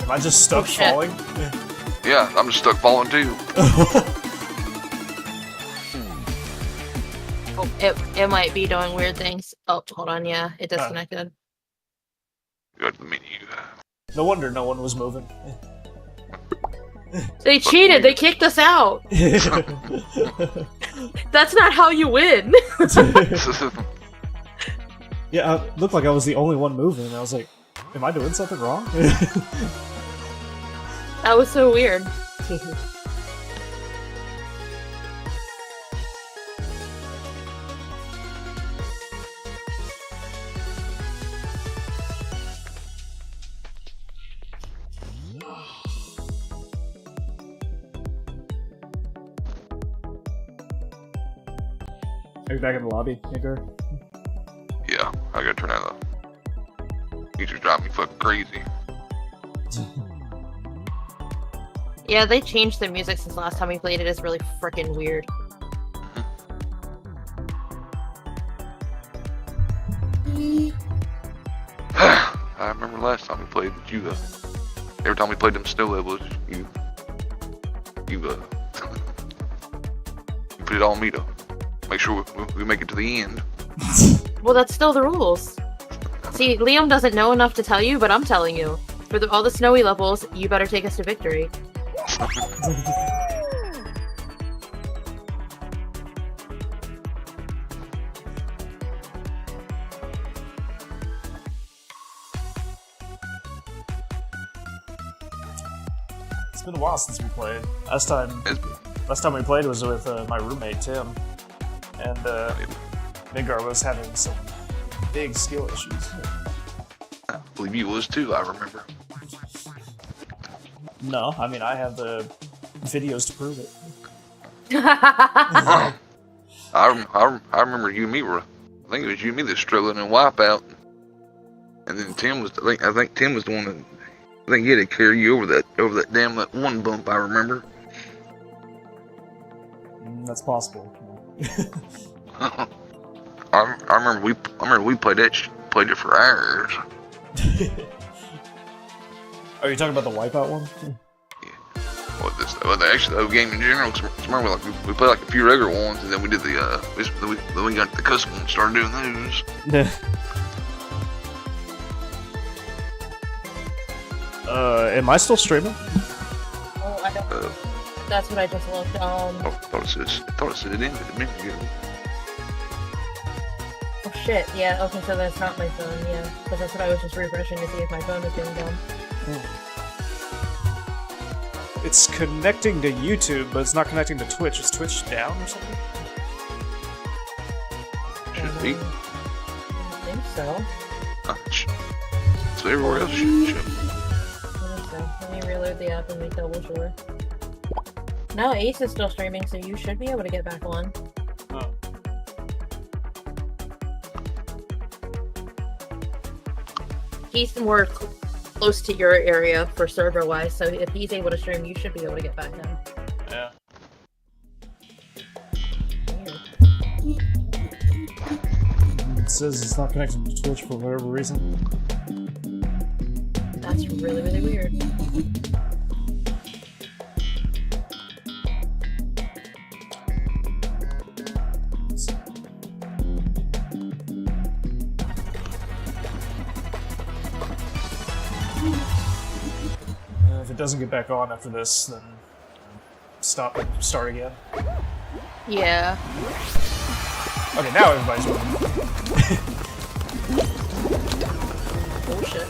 Am I just stuck shit. falling? Yeah, I'm just stuck falling too. Oh, it might be doing weird things. Oh, hold on, yeah, it disconnected. Go to the menu. No wonder no one was moving. They cheated, they kicked us out! That's not how you win! Yeah, it looked like I was the only one moving. I was like, am I doing something wrong? That was so weird. Are you back in the lobby, Nigger? Yeah, I gotta turn that up. You just drive me fucking crazy. Yeah, they changed the music since last time we played it. It's really freaking weird. I remember last time we played that you, every time we played them snow levels, you you put it on me to make sure we make it to the end. Well, that's still the rules. See, Liam doesn't know enough to tell you, but I'm telling you. For all the snowy levels, you better take us to victory. been a while since we played. Last time we played was with my roommate Tim, and Midgar was having some big skill issues. I believe you was too, I remember. No, I mean I have the videos to prove it. I remember you and me were, I think it was you and me that struggling in Wipeout. And then Tim was, I think Tim was the one that, I think he had to carry you over that damn that one bump, I remember. That's possible. I remember we played it for hours. Are you talking about the Wipeout one? Well, actually, the whole game in general. 'Cause remember, like we played like a few regular ones, and then we did then we got the custom ones and started doing those. Am I still streaming? Oh, I don't. That's what I just looked. I thought it said it ended a minute ago. Oh shit. Yeah. Okay. So that's not my phone. Yeah. Because that's what I was just refreshing to see if my phone was being done. It's connecting to YouTube, but it's not connecting to Twitch. Is Twitch down or something? Should be. I think so. So everywhere else should. Let me reload the app and make double sure. No, Ace is still streaming, so you should be able to get back on. Oh. He's more close to your area for server-wise, so if he's able to stream, you should be able to get back in. Yeah. It says it's not connected to Twitch for whatever reason. That's really, really weird. If it doesn't get back on after this, then stop and start again. Yeah. Okay, now everybody's running. Oh shit.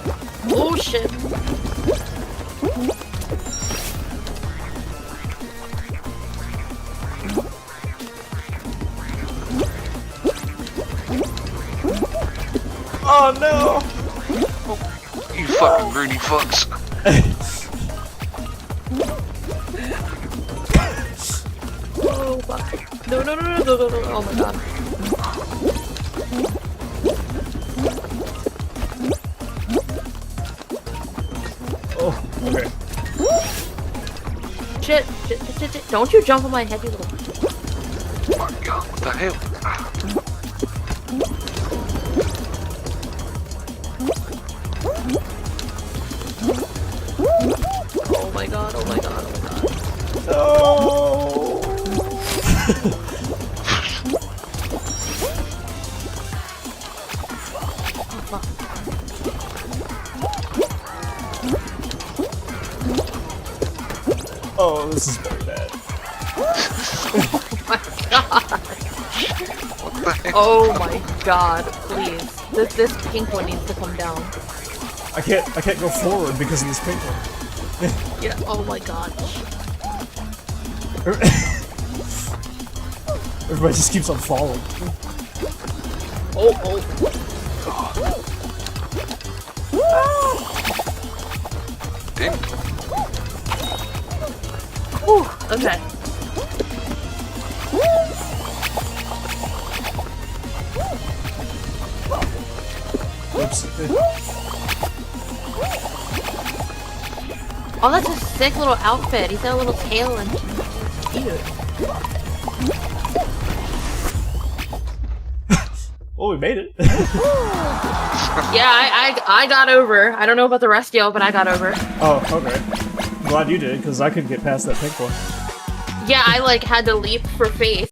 Oh shit. Oh no! You fucking greedy fucks. Oh fuck. No, no, no, no, no, no, no. Oh my god. Oh, okay. Shit, shit, shit, shit, shit. Don't you jump on my head, you little... Oh my god, what the hell? Oh my god, oh my god, oh my god. No! Oh, this is very bad. Oh my god, please. This pink one needs to come down. I can't go forward because of this pink one. Yeah, oh my god. Everybody just keeps on falling. Oh, oh. Damn. Whew, okay. Oops. Oh, that's a sick little outfit. He's got a little tail and cute. Oh, we made it. Yeah, I got over. I don't know about the rest of y'all, but I got over. Oh, okay. Glad you did, because I couldn't get past that pink one. Yeah, I like had to leap for faith.